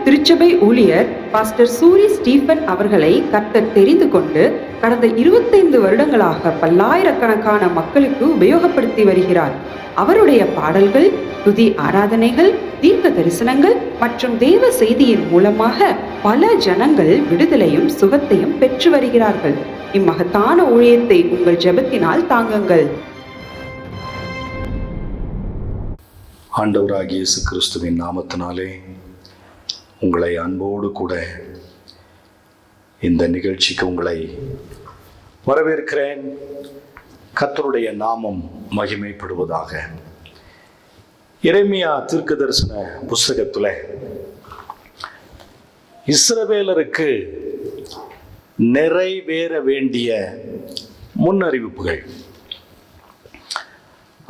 திருச்சபை ஊழியர் pastor Suri Stephen அவர்களை கர்த்தர் தெரிந்து கொண்டு கடந்த 25 வருடங்களாக பல்லாயிரக்கணக்கான மக்களுக்கு உபயோகப்படுத்தி வருகிறார். அவருடைய பாடல்கள், துதி ஆராதனைகள், தீர்க்க தரிசனங்கள் மற்றும் தேவ செய்தியின் மூலமாக பல ஜனங்கள் விடுதலையும் சுகத்தையும் பெற்று வருகிறார்கள். இம்மகத்தான ஊழியத்தை உங்கள் ஜெபத்தினால் தாங்குங்கள். ஆண்டவராகிய இயேசு கிறிஸ்துவின் நாமத்தினாலே உங்களை அன்போடு கூட இந்த நிகழ்ச்சிக்கு உங்களை வரவேற்கிறேன். கர்த்தருடைய நாமம் மகிமைப்படுவதாக. எரேமியா தீர்க்க தரிசன புஸ்தகத்தில் இஸ்ரவேலருக்கு நிறைவேற வேண்டிய முன்னறிவிப்புகள்,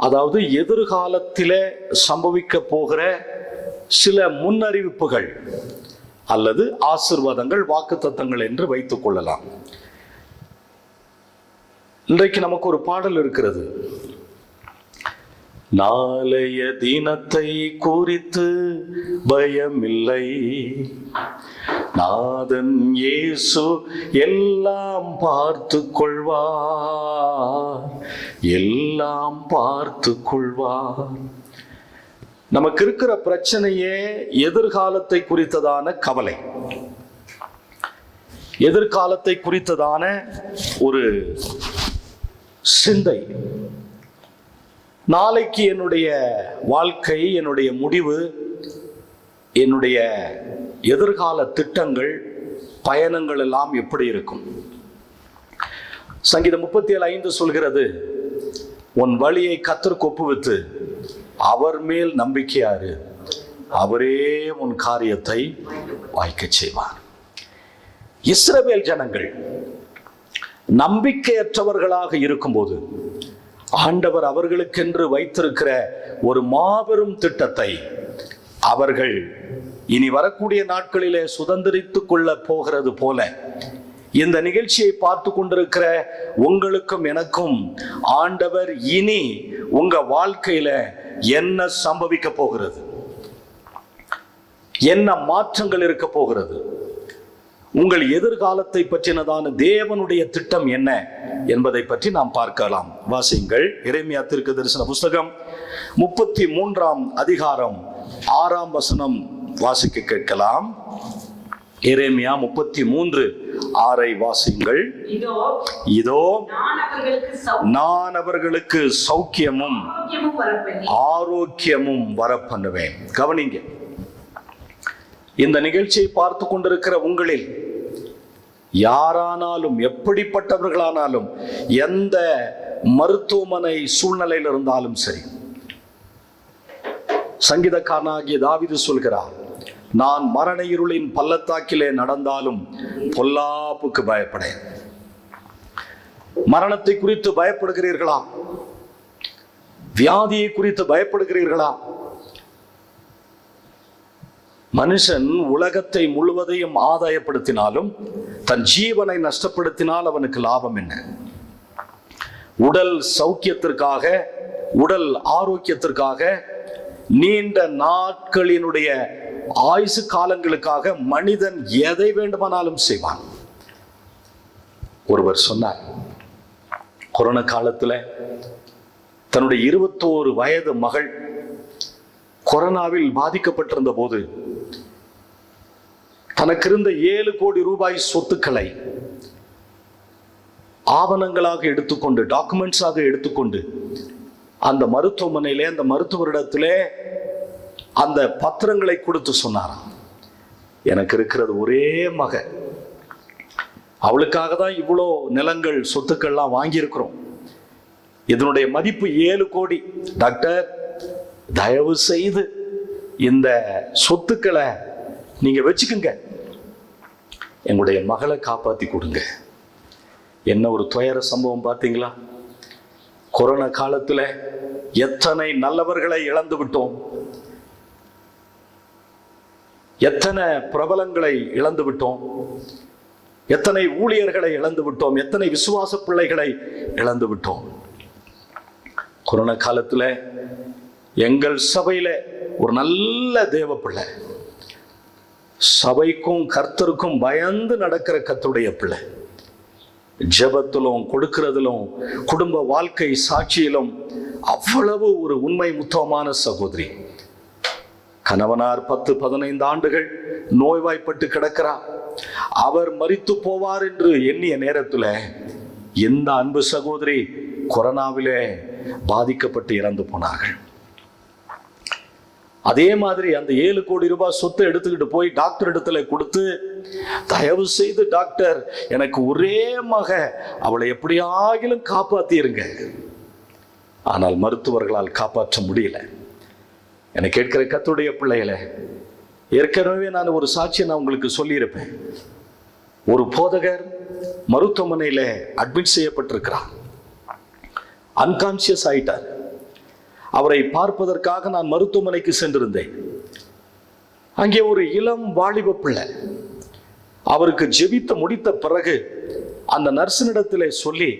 அதாவது எதிர்காலத்தில் சம்பவிக்க போகிற சில முன்னறிவிப்புகள் அல்லது ஆசீர்வாதங்கள், வாக்குத்தத்தங்கள் என்று வைத்துக் கொள்ளலாம். இன்றைக்கு நமக்கு ஒரு பாடல் இருக்கிறது. நாளைய தினத்தை குறித்து பயமில்லை, நாதன் இயேசு எல்லாம் பார்த்து கொள்வார், எல்லாம் பார்த்து கொள்வார். நமக்கு இருக்கிற பிரச்சனையே எதிர்காலத்தை குறித்ததான கவலை, எதிர்காலத்தை குறித்ததான ஒரு சிந்தை. நாளைக்கு என்னுடைய வாழ்க்கை, என்னுடைய முடிவு, என்னுடைய எதிர்கால திட்டங்கள், பயணங்கள் எல்லாம் எப்படி இருக்கும்? சங்கீதம் 37:5 சொல்கிறது, உன் வழியை கர்த்தருக்கு ஒப்புவித்து அவர் மேல் நம்பிக்கையாரு, அவரே உன் காரியத்தை வாய்க்க செய்வார். இஸ்ரவேல் ஜனங்கள் நம்பிக்கையற்றவர்களாக இருக்கும்போது ஆண்டவர் அவர்களுக்கென்று வைத்திருக்கிற ஒரு மாபெரும் திட்டத்தை அவர்கள் இனி வரக்கூடிய நாட்களிலே சுதந்திரித்துக் கொள்ள போகிறது போல, இந்த நிகழ்ச்சியை பார்த்து கொண்டிருக்கிற உங்களுக்கும் எனக்கும் ஆண்டவர் இனி உங்க வாழ்க்கையில என்ன சம்பவிக்க போகிறது, என்ன மாற்றங்கள் இருக்க போகிறது, உங்கள் எதிர்காலத்தை பற்றினதான தேவனுடைய திட்டம் என்ன என்பதை பற்றி நாம் பார்க்கலாம். வாசியுங்கள். எரேமியா தீர்க்க தரிசன புஸ்தகம் 33ஆம் அதிகாரம் 6ஆம் வசனம் வாசிக்க கேட்கலாம். எரேமியா 33:6 வாசியுங்கள். இதோ நான் அவர்களுக்கு சௌக்கியமும் ஆரோக்கியமும் வரப்பண்ணுவேன். கவனிங்க, இந்த நிகழ்ச்சியை பார்த்து கொண்டிருக்கிற உங்களில் யாரானாலும், எப்படிப்பட்டவர்களானாலும், எந்த மருத்துவமனை சூழ்நிலையில் இருந்தாலும் சரி, சங்கீதக்காரனாகிய தாவீது சொல்கிறார், நான் மரண இருளின் பள்ளத்தாக்கிலே நடந்தாலும் பொல்லாப்புக்கு பயப்படேன். மரணத்தை குறித்து பயப்படுகிறீர்களா? வியாதியை குறித்து பயப்படுகிறீர்களா? மனுஷன் உலகத்தை முழுவதையும் ஆதாயப்படுத்தினாலும் தன் ஜீவனை நஷ்டப்படுத்தினால் அவனுக்கு லாபம் என்ன? உடல் சௌக்கியத்திற்காக, உடல் ஆரோக்கியத்திற்காக, நீண்ட நாட்களினுடைய ஆயுசு காலங்களுக்காக மனிதன் எதை வேண்டுமானாலும் செய்வான். ஒருவர் சொன்னார், கொரோனா காலத்தில் தன்னுடைய 21 வயது மகள் கொரோனாவில் பாதிக்கப்பட்டிருந்த போது தனக்கு இருந்த 7 கோடி ரூபாய் சொத்துக்களை ஆவணங்களாக எடுத்துக்கொண்டு, டாக்குமெண்ட்ஸாக எடுத்துக்கொண்டு அந்த மருத்துவமனையிலே, அந்த மருத்துவரிடத்திலே அந்த பத்திரங்களை கொடுத்து சொன்னாராம், எனக்கு இருக்கிறது ஒரே மக, அவளுக்காக தான் இவ்வளோ நிலங்கள், சொத்துக்கள்லாம் வாங்கியிருக்கிறோம், இதனுடைய மதிப்பு 7 கோடி. டாக்டர், தயவு செய்து இந்த சொத்துக்களை நீங்க வச்சுக்குங்க, எங்களுடைய மகளை காப்பாத்தி கொடுங்க. என்ன ஒரு துயர சம்பவம் பார்த்தீங்களா? கொரோனா காலத்துல எத்தனை நல்லவர்களை இழந்து விட்டோம், எத்தனை பிரபலங்களை இழந்து விட்டோம், எத்தனை ஊழியர்களை இழந்து விட்டோம், எத்தனை விசுவாச பிள்ளைகளை இழந்து விட்டோம். கொரோனா காலத்துல எங்கள் சபையில ஒரு நல்ல தேவ பிள்ளை சபைக்கும் கர்த்தருக்கும் பயந்து நடக்கிற கர்த்தருடைய பிள்ளை. ஜெபத்திலும் கொடுக்கிறதிலும் குடும்ப வாழ்க்கை சாட்சியிலும் அவ்வளவு ஒரு உண்மை முத்தமான சகோதரி. கணவனார் 10-15 ஆண்டுகள் நோய்வாய்ப்பட்டு கிடக்கிறார். அவர் மரித்து போவார் என்று எண்ணிய நேரத்தில் எந்த அன்பு சகோதரி கொரோனாவிலே பாதிக்கப்பட்டு இறந்து போனார்கள். அதே மாதிரி அந்த 7 கோடி ரூபாய் சொத்தை எடுத்துக்கிட்டு போய் டாக்டர் இடத்துல கொடுத்து, தயவு செய்து டாக்டர் எனக்கு ஒரே மக, அவளை எப்படியாகிலும் காப்பாத்திருங்க. ஆனால் மருத்துவர்களால் காப்பாற்ற முடியல. என்னை கேட்கிற கர்த்தருடைய பிள்ளைகளை, ஏற்கனவே நான் ஒரு சாட்சியை நான் உங்களுக்கு சொல்லியிருப்பேன். ஒரு போதகர் மருத்துவமனையில அட்மிட் செய்யப்பட்டிருக்கிறார். அன்கான்சியஸ் ஆயிட்டார். அவரை பார்ப்பதற்காக நான் மருத்துவமனைக்கு சென்றிருந்தேன். அங்கே ஒரு இளம் வாலிப பிள்ளை. அவருக்கு ஜெபித்து முடித்த பிறகு அந்த நர்ஸினிடத்திலே சொல்லி,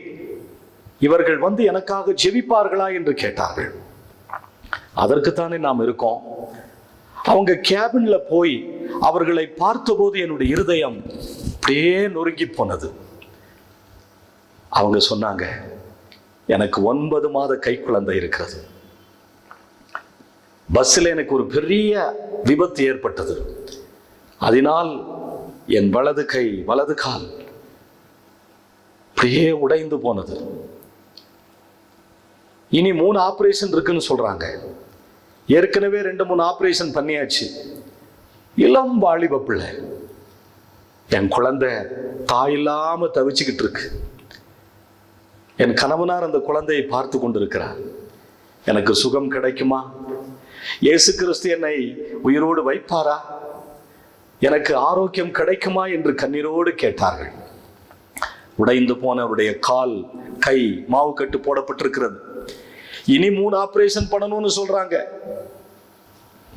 இவர்கள் வந்து எனக்காக ஜெபிப்பார்களா என்று கேட்டார்கள். அதற்குத்தானே நாம் இருக்கோம். அவங்க கேபின்ல போய் அவர்களை பார்த்தபோது என்னுடைய இருதயம் அப்படியே நொறுங்கி போனது. அவங்க சொன்னாங்க, எனக்கு 9 மாத கை குழந்தை இருக்கிறது. பஸ்ஸில் எனக்கு ஒரு பெரிய விபத்து ஏற்பட்டது. அதனால் என் வலது கை வலது கால் அப்படியே உடைந்து போனது. இனி 3 ஆபரேஷன் இருக்குன்னு சொல்றாங்க. ஏற்கனவே 2-3 ஆபரேஷன் பண்ணியாச்சு. இளம் வாலிப பிள்ளை. என் குழந்தை தாய் இல்லாம தவிச்சுக்கிட்டு இருக்கு. என் கணவனார் அந்த குழந்தையை பார்த்து கொண்டிருக்கிறார். எனக்கு சுகம் கிடைக்குமா? இயேசு கிறிஸ்து என்னை உயிரோடு வைப்பாரா? எனக்கு ஆரோக்கியம் கிடைக்குமா என்று கண்ணீரோடு கேட்டார்கள். உடைந்து போன அவருடைய கால் கை மாவு கட்டு போடப்பட்டிருக்கிறது. இனி 3 ஆபரேஷன் பண்ணணும்னு சொல்றாங்க.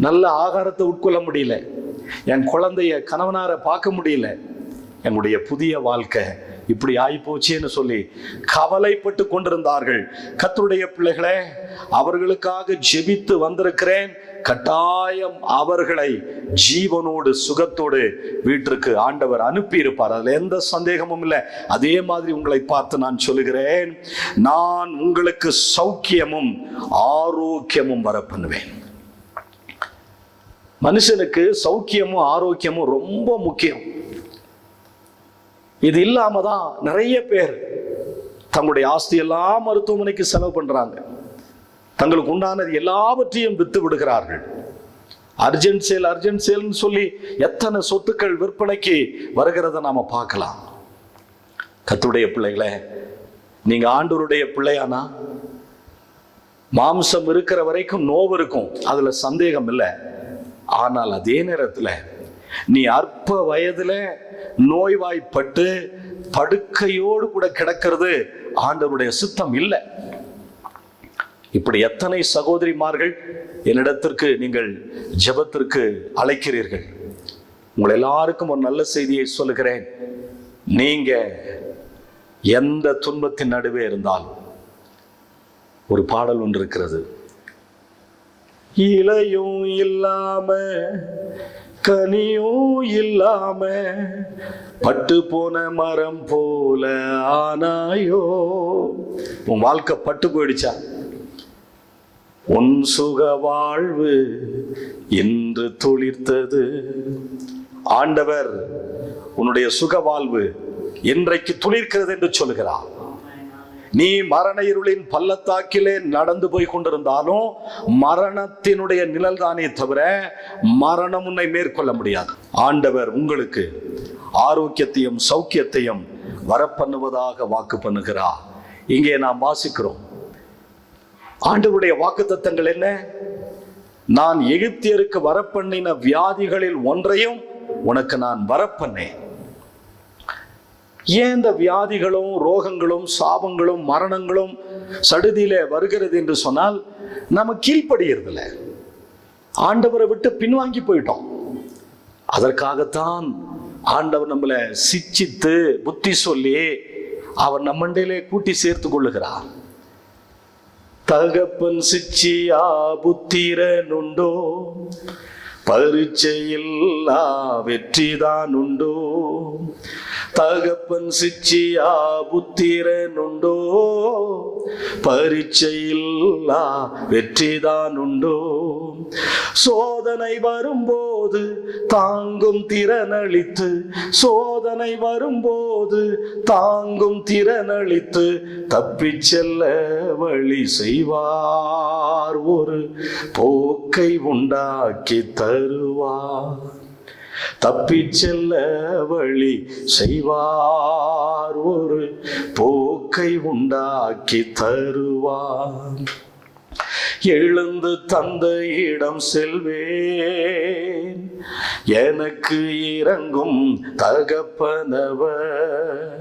நல்ல ஆகாரத்தை உட்கொள்ள முடியல. என் குழந்தைய கணவனார பார்க்க முடியல. என்னுடைய புதிய வாழ்க்கை இப்படி ஆயிப்போச்சேன்னு சொல்லி கவலைப்பட்டு கொண்டிருந்தார்கள். கர்த்தருடைய பிள்ளைகளே, அவர்களுக்காக ஜெபித்து வந்திருக்கிறேன். கட்டாயம் அவர்களை ஜீவனோடு சுகத்தோடு வீட்டிற்கு ஆண்டவர் அனுப்பி இருப்பார். அதுல எந்த சந்தேகமும் இல்லை. அதே மாதிரி உங்களை பார்த்து நான் சொல்லுகிறேன், நான் உங்களுக்கு சௌக்கியமும் ஆரோக்கியமும் வர பண்ணுவேன். மனுஷனுக்கு சௌக்கியமும் ஆரோக்கியமும் ரொம்ப முக்கியம். இது இல்லாம தான் நிறைய பேர் தங்களுடைய ஆஸ்தி எல்லாம் மருத்துவமனைக்கு செலவு பண்றாங்க. தங்களுக்கு உண்டானது எல்லாவற்றையும் வித்து விடுகிறார்கள். அர்ஜென்ட் சேல்னு சொல்லி எத்தனை சொத்துக்கள் விற்பனைக்கு வருகிறத நாம பார்க்கலாம். கர்த்தருடைய பிள்ளைகளே, நீங்க ஆண்டவருடைய பிள்ளையானா, மாம்சம் இருக்கிற வரைக்கும் நோவு இருக்கும், அதுல சந்தேகம் இல்லை. ஆனால் அதே நேரத்தில் நீ அற்ப வயதுல நோய்வாய்ப்பட்டு படுக்கையோடு கூட கிடக்கிறது ஆண்டவருடைய சித்தம் இல்லை. இப்படி எத்தனை சகோதரிமார்கள் என்னிடத்திற்கு நீங்கள் ஜெபத்திற்கு அழைக்கிறீர்கள். உங்கள் எல்லாருக்கும் ஒரு நல்ல செய்தியை சொல்லுகிறேன். நீங்க எந்த துன்பத்தின் நடுவே இருந்தாலும் ஒரு பாடல் ஒன்று இருக்கிறது. இலையும் இல்லாம கனியும் இல்லாம பட்டு போன மரம் போல ஆனாயோ. உன் வாழ்க்கை பட்டு போயிடுச்சா? உன் சுக வாழ்வு இன்று துளிர்த்தது. ஆண்டவர் உன்னுடைய சுக வாழ்வு இன்றைக்கு துளிர்க்கிறது என்று சொல்கிறார். நீ மரண இருளின் பள்ளத்தாக்கிலே நடந்து போய் கொண்டிருந்தாலும் மரணத்தினுடைய நிழல் தானே தவிர மரணம் உன்னை மேற்கொள்ள முடியாது. ஆண்டவர் உங்களுக்கு ஆரோக்கியத்தையும் சௌக்கியத்தையும் வரப்பண்ணுவதாக வாக்கு பண்ணுகிறார். இங்கே நாம் வாசிக்கிறோம். ஆண்டவருடைய வாக்குத்தத்தங்கள் என்ன? நான் எகிப்தியருக்கு வரப்பண்ணின வியாதிகளில் ஒன்றையும் உனக்கு நான் வரப்பண்ணேன். ஏன் இந்த வியாதிகளும் ரோகங்களும் சாபங்களும் மரணங்களும் சடுதியில வருகிறது என்று சொன்னால், நம்ம கீழ்ப்படுகிறதில்ல, ஆண்டவரை விட்டு பின்வாங்கி போயிட்டோம். அதற்காகத்தான் ஆண்டவர் நம்மளை சிச்சித்து புத்தி சொல்லி அவர் நம்மண்டையிலே கூட்டி சேர்த்து கொள்ளுகிறார். தகப்பன் சிச்சியா புத்திரனுண்டோ, பரீட்சையில்லா வெற்றிதான் உண்டோ, தகப்பன் சிச்சியா புத்திரன் உண்டோ, பரீட்சையில்லா வெற்றிதான் உண்டோ, சோதனை வரும்போது தாங்கும் திறனளித்து, சோதனை வரும்போது தாங்கும் திறனளித்து தப்பிச் செல்ல வழி செய்வார், ஒரு போக்கை உண்டாக்கி தருவார், தப்பிச் செல்ல வழி செய்வார், ஒரு போக்கை உண்டாக்கி தருவார். எழுந்து தந்தையிடம் செல்வேன், எனக்கு இறங்கும் தகப்பனவர்,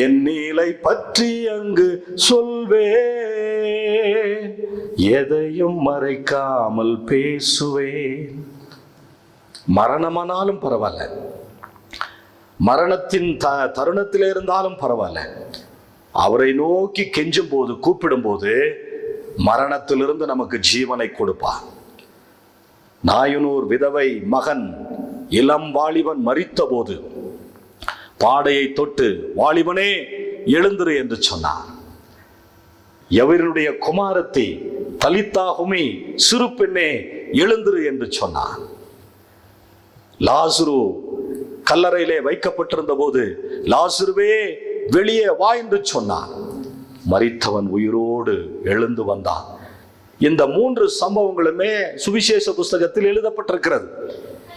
என் நிலை பற்றி அங்கு சொல்வேன், எதையும் மறைக்காமல் பேசுவேன். மரணமானாலும் பரவாயில்ல, மரணத்தின் தருணத்தில் இருந்தாலும் பரவாயில்ல, அவரை நோக்கி கெஞ்சும் போது, கூப்பிடும் போது மரணத்திலிருந்து நமக்கு ஜீவனை கொடுப்பார். நாயனூர் விதவை மகன் இளம் வாலிபன் மரித்த போது பாடையை தொட்டு, வாலிபனே எழுந்திரு என்று சொன்னார். எவருடைய குமாரத்தை தலித்தாகுமே, சிறு பெண்ணே எழுந்திரு என்று சொன்னார். லாசுரு கல்லறையிலே வைக்கப்பட்டிருந்த போது, லாசுருவே வெளியே வா என்று சொன்னார். மரித்தவன் உயிரோடு எழுந்து வந்தான். இந்த 3 சம்பவங்களுமே சுவிசேஷ புஸ்தகத்தில் எழுதப்பட்டிருக்கிறது.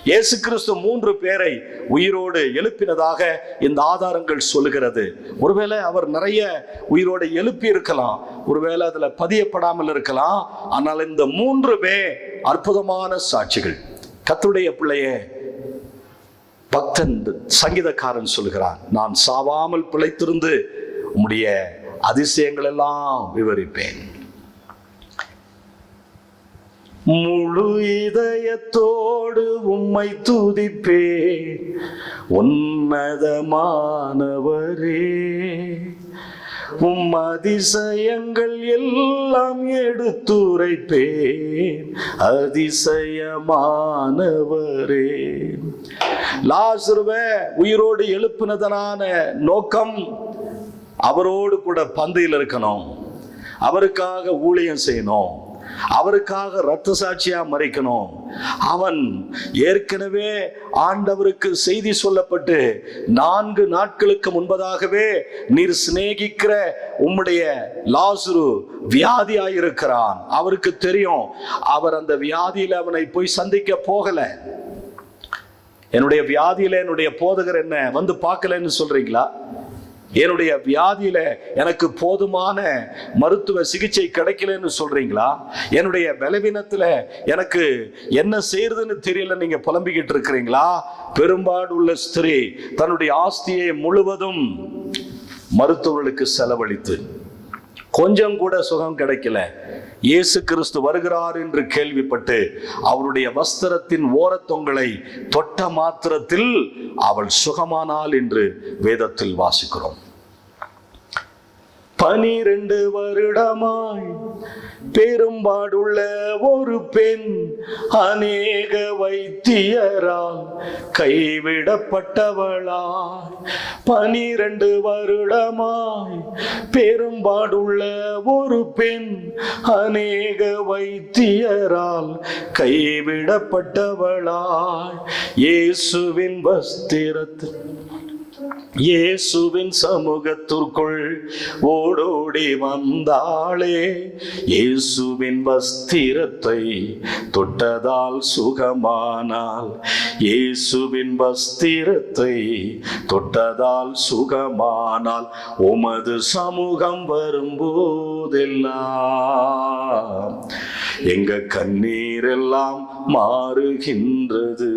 இயேசு கிறிஸ்து 3 பேரை உயிரோடு எழுப்பினதாக இந்த ஆதாரங்கள் சொல்லுகிறது. ஒருவேளை அவர் நிறைய உயிரோடு எழுப்பி இருக்கலாம், ஒருவேளை அதுல பதியப்படாமல் இருக்கலாம். ஆனால் இந்த 3 அற்புதமான சாட்சிகள். கர்த்தருடைய பிள்ளையே, பக்தன் சங்கீதக்காரன் சொல்கிறான், நான் சாவாமல் பிழைத்திருந்து உம்முடைய அதிசயங்கள் எல்லாம் விவரிப்பேன். முழு இதயத்தோடு உம்மை துதிப்பேன், உன்னதமானவரே, உம் அதிசயங்கள் எல்லாம் எடுத்துரைப்பேன், அதிசயமானவரே. லாசருவை உயிரோடு எழுப்பினதனான நோக்கம், அவரோடு கூட பந்தியில் இருக்கணும், அவருக்காக ஊழியம் செய்யணும், அவருக்காக இரத்த சாட்சியா மறிக்கணும். அவன் ஏற்கனவே ஆண்டவருக்கு செய்தி சொல்லப்பட்டு 4 நாட்களுக்கு முன்பதாகவே, நீர் சிநேகிக்கிற உம்முடைய லாசரு வியாதியாயிருக்கிறான். அவருக்கு தெரியும், அவர் அந்த வியாதியில அவனை போய் சந்திக்க போகல. என்னுடைய வியாதியில என்னுடைய போதகர் என்ன வந்து பார்க்கலன்னு சொல்றீங்களா? என்னுடைய வியாதியில எனக்கு போதுமான மருத்துவ சிகிச்சை கிடைக்கலன்னு சொல்றீங்களா? என்னுடைய பலவீனத்துல எனக்கு என்ன செய்யறதுன்னு தெரியல நீங்க புலம்பிக்கிட்டு இருக்கிறீங்களா? பெரும்பாடு உள்ள ஸ்திரீ தன்னுடைய ஆஸ்தியை முழுவதும் மருத்துவர்களுக்கு செலவழித்து கொஞ்சம் கூட சுகம் கிடைக்கல. இயேசு கிறிஸ்து வருகிறார் என்று கேள்விப்பட்டு அவருடைய வஸ்திரத்தின் ஓரத்தொங்களை தொட்ட மாத்திரத்தில் அவள் சுகமானாள் என்று வேதத்தில் வாசிக்கிறோம். 12 வருடமாய் பெரும்பாடுள்ள ஒரு பெண் அநேக வைத்தியரால் கைவிடப்பட்டவளாய், 12 வருடமாய் பெரும்பாடுள்ள ஒரு பெண் அநேக வைத்தியரால் கைவிடப்பட்டவளாய், இயேசுவின் வஸ்திரத்தில் இயேசுவின் சமூகத்திற்குள் ஓடோடி வந்தாளே, இயேசுவின் வஸ்திரத்தை தொட்டதால் சுகமானாள், இயேசுவின் வஸ்திரத்தை தொட்டதால் சுகமானாள். உமது சமூகம் வரும்போதெல்லாம் எங்க கண்ணீரெல்லாம் மாறுகின்றது.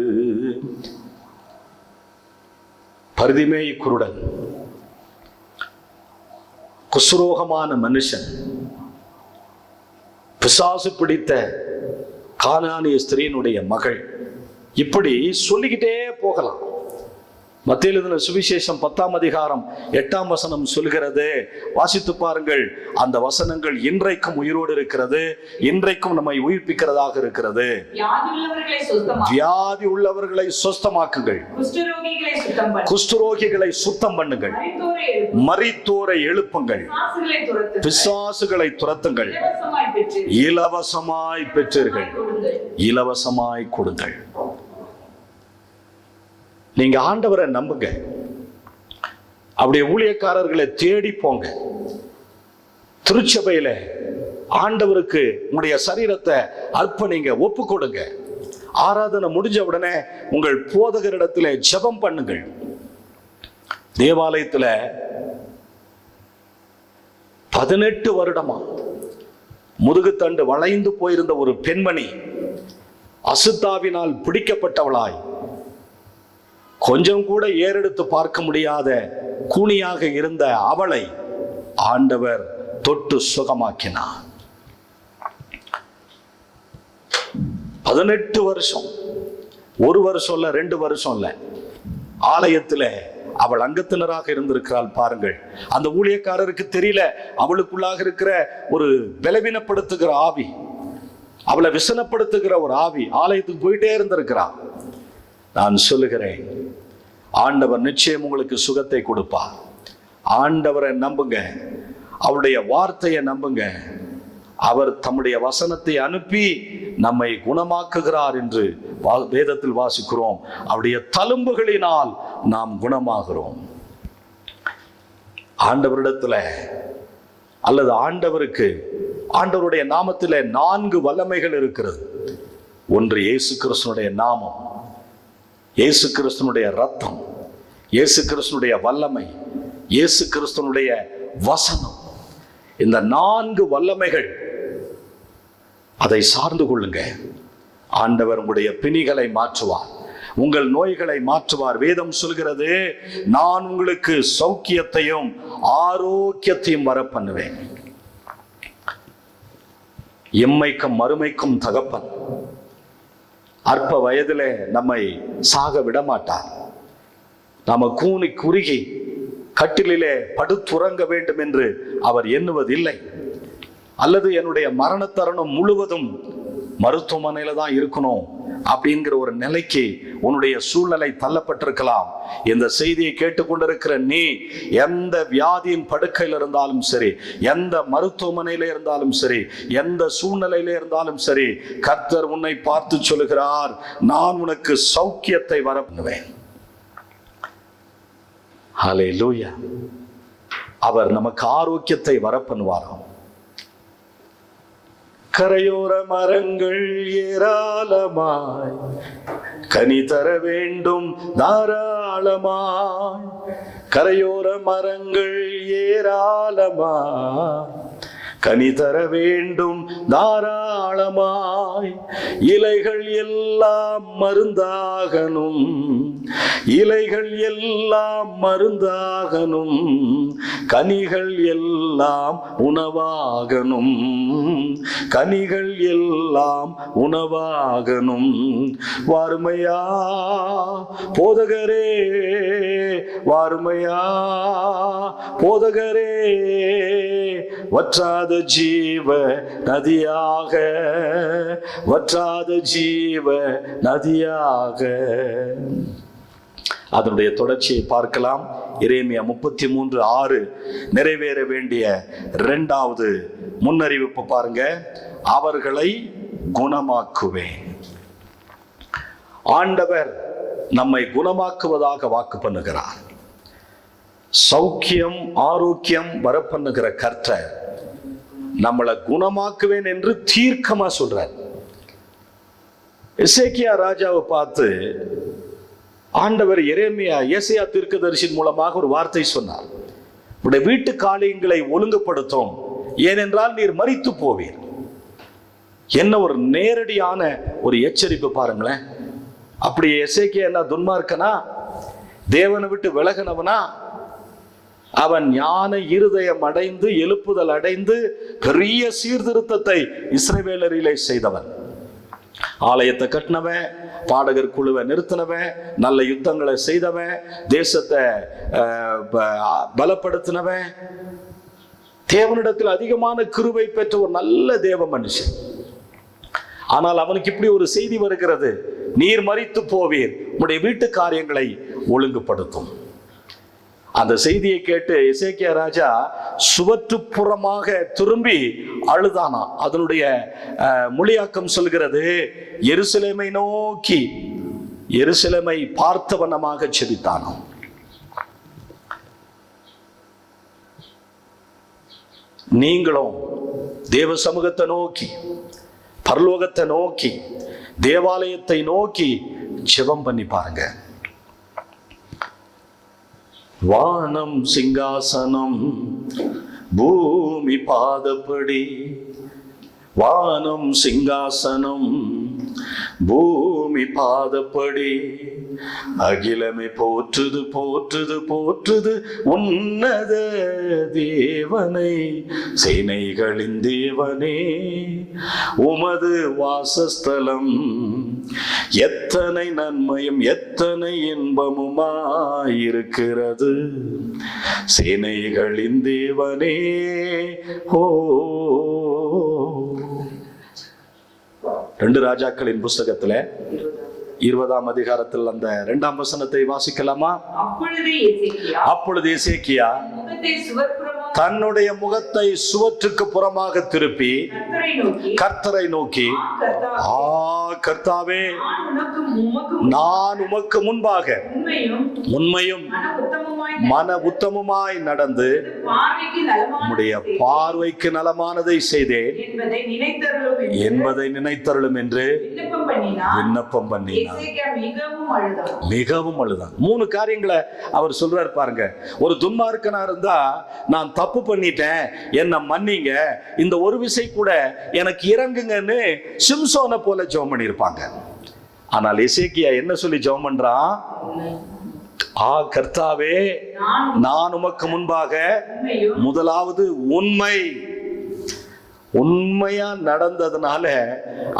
பரிதிமேய் குருடன், குஷ்ரோகமான மனுஷன், பிசாசு பிடித்த கானானிய ஸ்திரீனுடைய மகள், இப்படி சொல்லிக்கிட்டே போகலாம். மத்தேயு எழுதின சுவிசேஷம் 10ஆம் அதிகாரம் 8ஆம் வசனம் சொல்கிறது, வாசித்து பாருங்கள். அந்த வசனங்கள் இன்றைக்கும் உயிரோடு இருக்கிறது, இன்றைக்கும் நம்மை உயிர்ப்பிக்கிறதாக இருக்கிறது. வியாதி உள்ளவர்களை சுத்தமாக்குங்கள், குஷ்டரோகிகளை சுத்தம் பண்ணுங்கள், மரித்தோரை எழுப்புங்கள், பிசாசுகளை துரத்துங்கள், இலவசமாய் பெற்றீர்கள், இலவசமாய் கொடுங்கள். நீங்க ஆண்டவரை நம்புங்க, அப்படியே ஊழியக்காரர்களை தேடி போங்க. திருச்சபையில ஆண்டவருக்கு உங்களுடைய சரீரத்தை அர்ப்பணிங்க, ஒப்பு கொடுங்க. ஆராதனை முடிஞ்ச உடனே உங்கள் போதகரிடத்துல ஜெபம் பண்ணுங்கள். தேவாலயத்துல 18 வருடமா முதுகுத்தண்டு வளைந்து போயிருந்த ஒரு பெண்மணி, அசுத்தாவினால் பிடிக்கப்பட்டவளாய், கொஞ்சம் கூட ஏறெடுத்து பார்க்க முடியாத கூனியாக இருந்த அவளை ஆண்டவர் தொட்டு சுகமாக்கினார். 18 வருஷம், 1 வருஷம் இல்ல, 2 வருஷம் இல்ல, ஆலயத்தில் அவள் அங்கத்தினராக இருந்திருக்கிறாள். பாருங்கள், அந்த ஊழியக்காரருக்கு தெரியல அவளுக்குள்ளாக இருக்கிற ஒரு பலவீனப்படுத்துகிற ஆவி, அவளை விசனப்படுத்துகிற ஒரு ஆவி ஆலயத்துக்கு போயிட்டே இருந்திருக்கிறான். நான் சொல்லுகிறேன், ஆண்டவர் நிச்சயம் உங்களுக்கு சுகத்தை கொடுப்பார். ஆண்டவரை நம்புங்க, அவருடைய வார்த்தையை நம்புங்க. அவர் தம்முடைய வசனத்தை அனுப்பி நம்மை குணமாக்குகிறார் என்று வேதத்தில் வாசிக்கிறோம். அவருடைய தழும்புகளினால் நாம் குணமாகிறோம். ஆண்டவரிடத்துல அல்லது ஆண்டவருக்கு, ஆண்டவருடைய நாமத்தில் 4 வல்லமைகள் இருக்கிறது. ஒன்று இயேசு கிறிஸ்துனுடைய நாமம், இயேசு கிறிஸ்துனுடைய ரத்தம், இயேசு கிறிஸ்துனுடைய வல்லமை, இயேசு கிறிஸ்துனுடைய வசனம். இந்த 4 வல்லமைகள், அதை சார்ந்து கொள்ளுங்க. ஆண்டவர் உங்களுடைய பிணிகளை மாற்றுவார், உங்கள் நோய்களை மாற்றுவார். வேதம் சொல்கிறது, நான் உங்களுக்கு சௌக்கியத்தையும் ஆரோக்கியத்தையும் வர பண்ணுவேன். எம்மைக்கும் மறுமைக்கும் தகப்பன் அற்ப வயதிலே நம்மை சாக விடமாட்டார். நாம கூனி குறுகி கட்டிலே படுத்துறங்க வேண்டும் என்று அவர் எண்ணுவதில்லை. அல்லது என்னுடைய மரண தருணம் முழுவதும் மருத்துவமனையில தான் இருக்கணும் அப்படிங்கிற ஒரு நிலைக்கு உன்னுடைய சூழ்நிலை தள்ளப்பட்டிருக்கலாம். இந்த செய்தியை கேட்டுக்கொண்டிருக்கிற நீ எந்த வியாதியின் படுக்கையில் இருந்தாலும் சரி, எந்த மருத்துவமனையில இருந்தாலும் சரி, எந்த சூழ்நிலையில இருந்தாலும் சரி, கர்த்தர் உன்னை பார்த்து சொல்லுகிறார், நான் உனக்கு சௌக்கியத்தை வர பண்ணுவேன். ஹல்லேலூயா. அவர் நமக்கு ஆரோக்கியத்தை வர பண்ணுவாராம். கரையோர மரங்கள் ஏராளமாய் கனி தர வேண்டும் தாராளமாய். கரையோர மரங்கள் ஏராளமாய் கனி தர வேண்டும் தாராளமாய். இலைகள் எல்லாம் மருந்தாகணும், இலைகள் எல்லாம் மருந்தாகணும், கனிகள் எல்லாம் உணவாகணும், கனிகள் எல்லாம் உணவாகணும். வாருமையா போதகரே, வாருமையா போதகரே, வற்றாத ஜீவ நதியாக, வற்றாத ஜீவ நதியாக. அதனுடைய தொடர்ச்சியை பார்க்கலாம். எரேமியா 33:6 நிறைவேற வேண்டிய 2வது முன்னறிவிப்பு பாருங்க. அவர்களை குணமாக்குவேன். ஆண்டவர் நம்மை குணமாக்குவதாக வாக்கு பண்ணுகிறார். சௌக்கியம் ஆரோக்கியம் வர பண்ணுகிற கர்த்தர் நம்மளை குணமாக்குவேன் என்று தீர்க்கமா சொல்றார். எசேக்கியா ராஜாவை பார்த்து ஆண்டவர் எசேயா தீர்க்கதரிசியின் மூலமாக ஒரு வார்த்தை சொன்னார். உடைய வீட்டு காரியங்களை ஒழுங்குபடுத்தும், ஏனென்றால் நீர் மரித்து போவீர். என்ன ஒரு நேரடியான ஒரு எச்சரிப்பு பாருங்களேன். அப்படி எசேக்கியா என்ன துன்மார்க்கனா, தேவனை விட்டு விலகினவனா? அவன் ஞான இருதயம் அடைந்து எழுப்புதல் அடைந்து பெரிய சீர்திருத்தத்தை இஸ்ரவேலரிலே செய்தவன். ஆலயத்தை கட்டினவன், பாடகர் குழுவை நிறுத்தினவன், நல்ல யுத்தங்களை செய்தவன், தேசத்தை பலப்படுத்தினவன், தேவனிடத்தில் அதிகமான கிருபை பெற்ற ஒரு நல்ல தேவ மனுஷன். ஆனால் அவனுக்கு இப்படி ஒரு செய்தி வருகிறது, நீர் மரித்து போவீர், உம்முடைய வீட்டு காரியங்களை ஒழுங்குபடுத்தும். அந்த செய்தியை கேட்டு எசேக்கியா ராஜா சுவற்றுப்புறமாக திரும்பி அழுதானா. அதனுடைய மொழியாக்கம் சொல்கிறது, எருசலேமை நோக்கி எருசலேமை பார்த்த வண்ணமாக செபித்தானோ. நீங்களும் தேவ சமூகத்தை நோக்கி, பரலோகத்தை நோக்கி, தேவாலயத்தை நோக்கி ஜெபம் பண்ணி பாருங்க. வானம் சிங்காசனம், பூமி பாதப்படி. வானம் சிங்காசனம், பூமி பாதப்படி. அகிலமே போற்றுது போற்றுது போற்றுது உன்னத தேவனை, சேனைகளின் தேவனே. உமது வாசஸ்தலம் எத்தனை நன்மையும் எத்தனை இன்பமுமாயிருக்கிறது, சேனைகளின் தேவனே. ஓ, 2 ராஜாக்களின் புஸ்தகத்துல 20ஆம் அதிகாரத்தில் அந்த 2ஆம் வசனத்தை வாசிக்கலாமா? அப்பொழுது எசேக்கியா தன்னுடைய முகத்தை சுவற்றுக்கு புறமாக திருப்பி கர்த்தரை நோக்கி, ஆ கர்த்தாவே, நான் உமக்கு முன்பாக உண்மையும் மன உத்தமமாய் நடந்து உம்முடைய பார்வைக்கு நலமானதை செய்தேன் என்பதை நினைத்தருளும் என்று விண்ணப்பம் பண்ணினார். மிகவும் அழுதான். 3 காரியங்களை அவர் சொல்றாரு பாருங்க. ஒரு துன்மார்க்கனா இருந்தா, நான் தப்பு பண்ணிட்டேன், என்ன மன்னிங்க, இந்த ஒரு விசை கூட எனக்கு இறங்குங்கன்னு சிம்சோனை போல ஜெபம் பண்ணியிருப்பாங்க. ஆனால் எசேக்கியா என்ன சொல்லி ஜெபம் பண்றான்? ஆ கர்த்தாவே, நான் உமக்கு முன்பாக முதலாவது உண்மையா நடந்ததுனால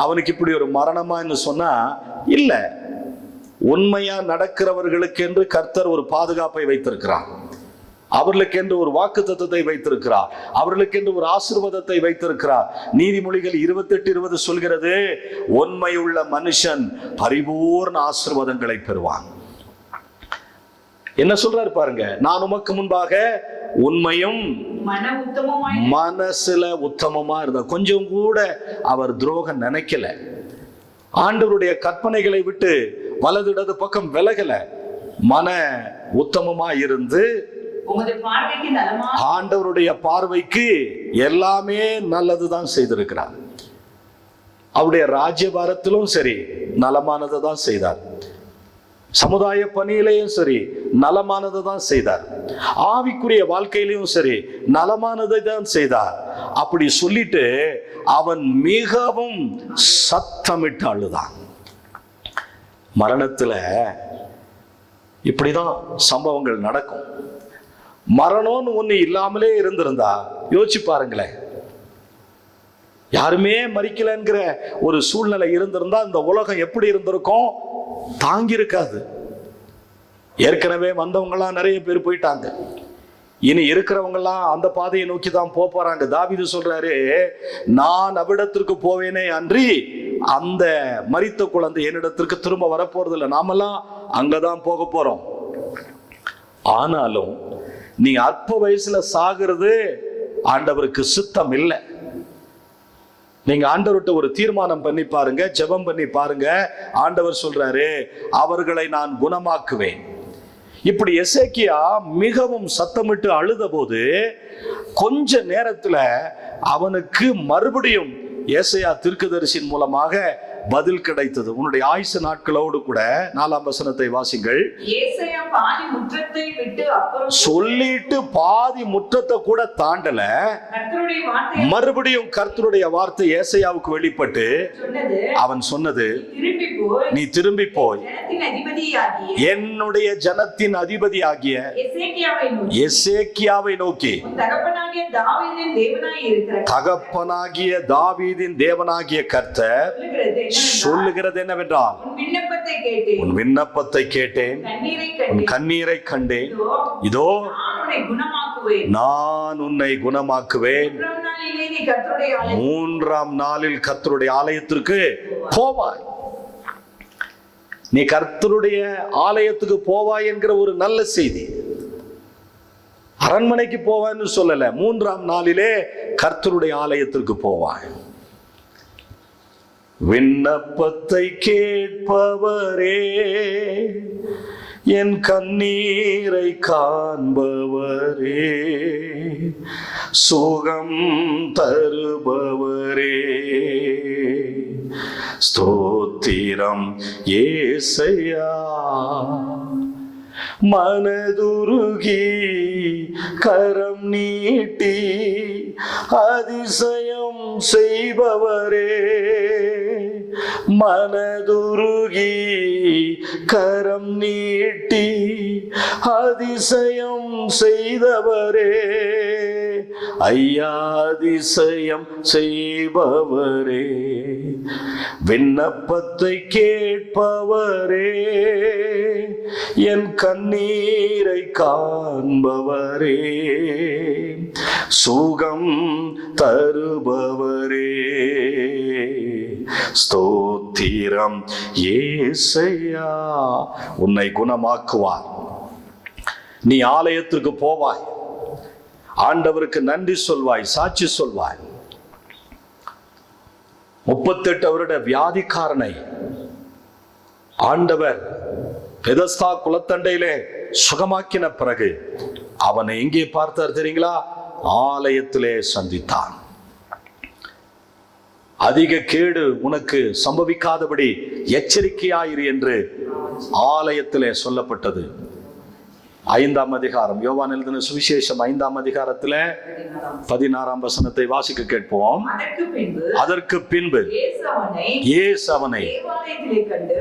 அவனுக்கு இப்படி ஒரு மரணமான்னு சொன்னா இல்ல. உண்மையா நடக்கிறவர்களுக்கு என்று கர்த்தர் ஒரு பாதுகாப்பை வைத்திருக்கிறார், அவர்களுக்கு என்று ஒரு வாக்குத்தத்தத்தை வைத்திருக்கிறார், அவர்களுக்கு என்று ஒரு ஆசீர்வாதத்தை வைத்திருக்கிறார். நீதிமொழிகள் 28:20 சொல்கிறது, உண்மையுள்ள மனுஷன் பரிபூர்ண ஆசீர்வாதங்களை பெறுவான். என்ன சொல்றாரு பாருங்க, நான் உமக்கு முன்பாக உண்மையும் மனசுல உத்தமமா இருந்த. கொஞ்சம் கூட அவர் துரோகம் நினைக்கல, ஆண்டவருடைய கற்பனைகளை விட்டு வலது இடது பக்கம் விலகல, மன உத்தமமா இருந்து ஆண்டவருடைய பார்வைக்கு எல்லாமே நல்லதுதான் செய்திருக்கிறார். அவருடைய ராஜ்யபாரத்திலும் சரி நலமானதை தான் செய்தார், சமுதாய பணியிலையும் சரி நலமானதை தான் செய்தார், ஆவிக்குரிய வாழ்க்கையிலையும் சரி நலமானதை தான் செய்தார். அப்படி சொல்லிட்டு அவன் மிகவும் சத்தமிட்டு அழுதான். மரணத்துல இப்படிதான் சம்பவங்கள் நடக்கும். மரணம்னு ஒண்ணு இல்லாமலே இருந்திருந்தா யோசிச்சு பாருங்களேன், யாருமே மரிக்கலங்கிற ஒரு சூழ்நிலை இருந்திருந்தா இந்த உலகம் எப்படி இருந்திருக்கும்? தாங்கி இருக்காது. ஏற்கனவே வந்தவங்கலாம் நிறைய பேர் போயிட்டாங்க, இனி இருக்கிறவங்கலாம் அந்த பாதையை நோக்கி தான் போறாங்க. தாவீது சொல்றாரு, நான் அவ்விடத்திற்கு போவேனே அன்றி அந்த மரித்த குழந்தை என்னிடத்திற்கு திரும்ப வரப்போறது இல்லை, நாமெல்லாம் அங்கதான் போக போறோம். ஆனாலும் நீங்க அற்ப வயசுல சாகிறது ஆண்டவருக்கு சித்தம் இல்லை. நீங்க ஆண்டவர்கிட்ட ஒரு தீர்மானம் பண்ணி பாருங்க, ஜெபம் பண்ணி பாருங்க. ஆண்டவர் சொல்றாரு, அவர்களை நான் குணமாக்குவேன். இப்படி எசேக்கியா மிகவும் சத்தமிட்டு அழுத போது கொஞ்ச நேரத்துல அவனுக்கு மறுபடியும் ஏசாயா தீர்க்கதரிசியின் மூலமாக பதில் கிடைத்தது. உன்னுடைய ஆயுசு நாட்களோடு கூட 4ஆம் வசனத்தை வாசிங்கள். சொல்லிட்டு பாதி முற்றத்தை கூட தாண்டல, மறுபடியும் கர்த்தருடைய வார்த்தை ஏசாயாவுக்கு வெளிப்பட்டு அவன் சொன்னது, நீ திரும்பி போய் என்னுடைய ஜனத்தின் அதிபதி ஆகிய எசேக்கியாவை நோக்கி, தகப்பனாகிய தாவீதின் தேவனாகிய கர்த்தர் சொல்லுகிறது என்னவென்றால், உன் விண்ணப்பத்தை கேட்டேன், உன் கண்ணீரை கண்டேன், இதோ நான் உன்னை குணமாக்குவேன். 3ஆம் நாளில் கர்த்தருடைய ஆலயத்திற்கு போவாய். நீ கர்த்தருடைய ஆலயத்துக்கு போவாய் என்கிற ஒரு நல்ல செய்தி. அரண்மனைக்கு போவான்னு சொல்லல, 3ஆம் நாளிலே கர்த்தருடைய ஆலயத்திற்கு போவாய். விண்ணப்பத்தை கேட்பவரே, என் கண்ணீரை காண்பவரே, சுகம் தருபவரே, ஸ்தோத்திரம் ஏசையா. மனதுருகி கரம் நீட்டி அதிசயம் செய்பவரே, மனதுருகி கரம் நீட்டி அதிசயம் செய்தவரே, ஐயா அதிசயம் செய்பவரே, விண்ணப்பத்தை கேட்பவரே, என் கண்ணீரை காண்பவரே, சுகம் தருபவரே, ஸ்தோத்திரம் ஏசையா. உன்னை குணமாக்குவார். நீ ஆலயத்திற்கு போவாய், ஆண்டவருக்கு நன்றி சொல்வாய், சாட்சி சொல்வாய். 38 வருட வியாதிக்காரனை ஆண்டவர் பெதஸ்தா குளத்தண்டையிலே சுகமாக்கின பிறகு அவனை எங்கே பார்த்தார் தெரியுங்களா? ஆலயத்திலே சந்தித்தான். அதிக கேடு உனக்கு சம்பவிக்காதபடி எச்சரிக்கையாயிரு என்று ஆலயத்திலே சொல்லப்பட்டது. 5ஆம் அதிகாரம், யோவான் எழுதின சுவிசேஷம் 5ஆம் அதிகாரத்துல 16ஆம் வசனத்தை வாசிக்க கேட்போம். அதற்கு பின்பு இயேசு அவனை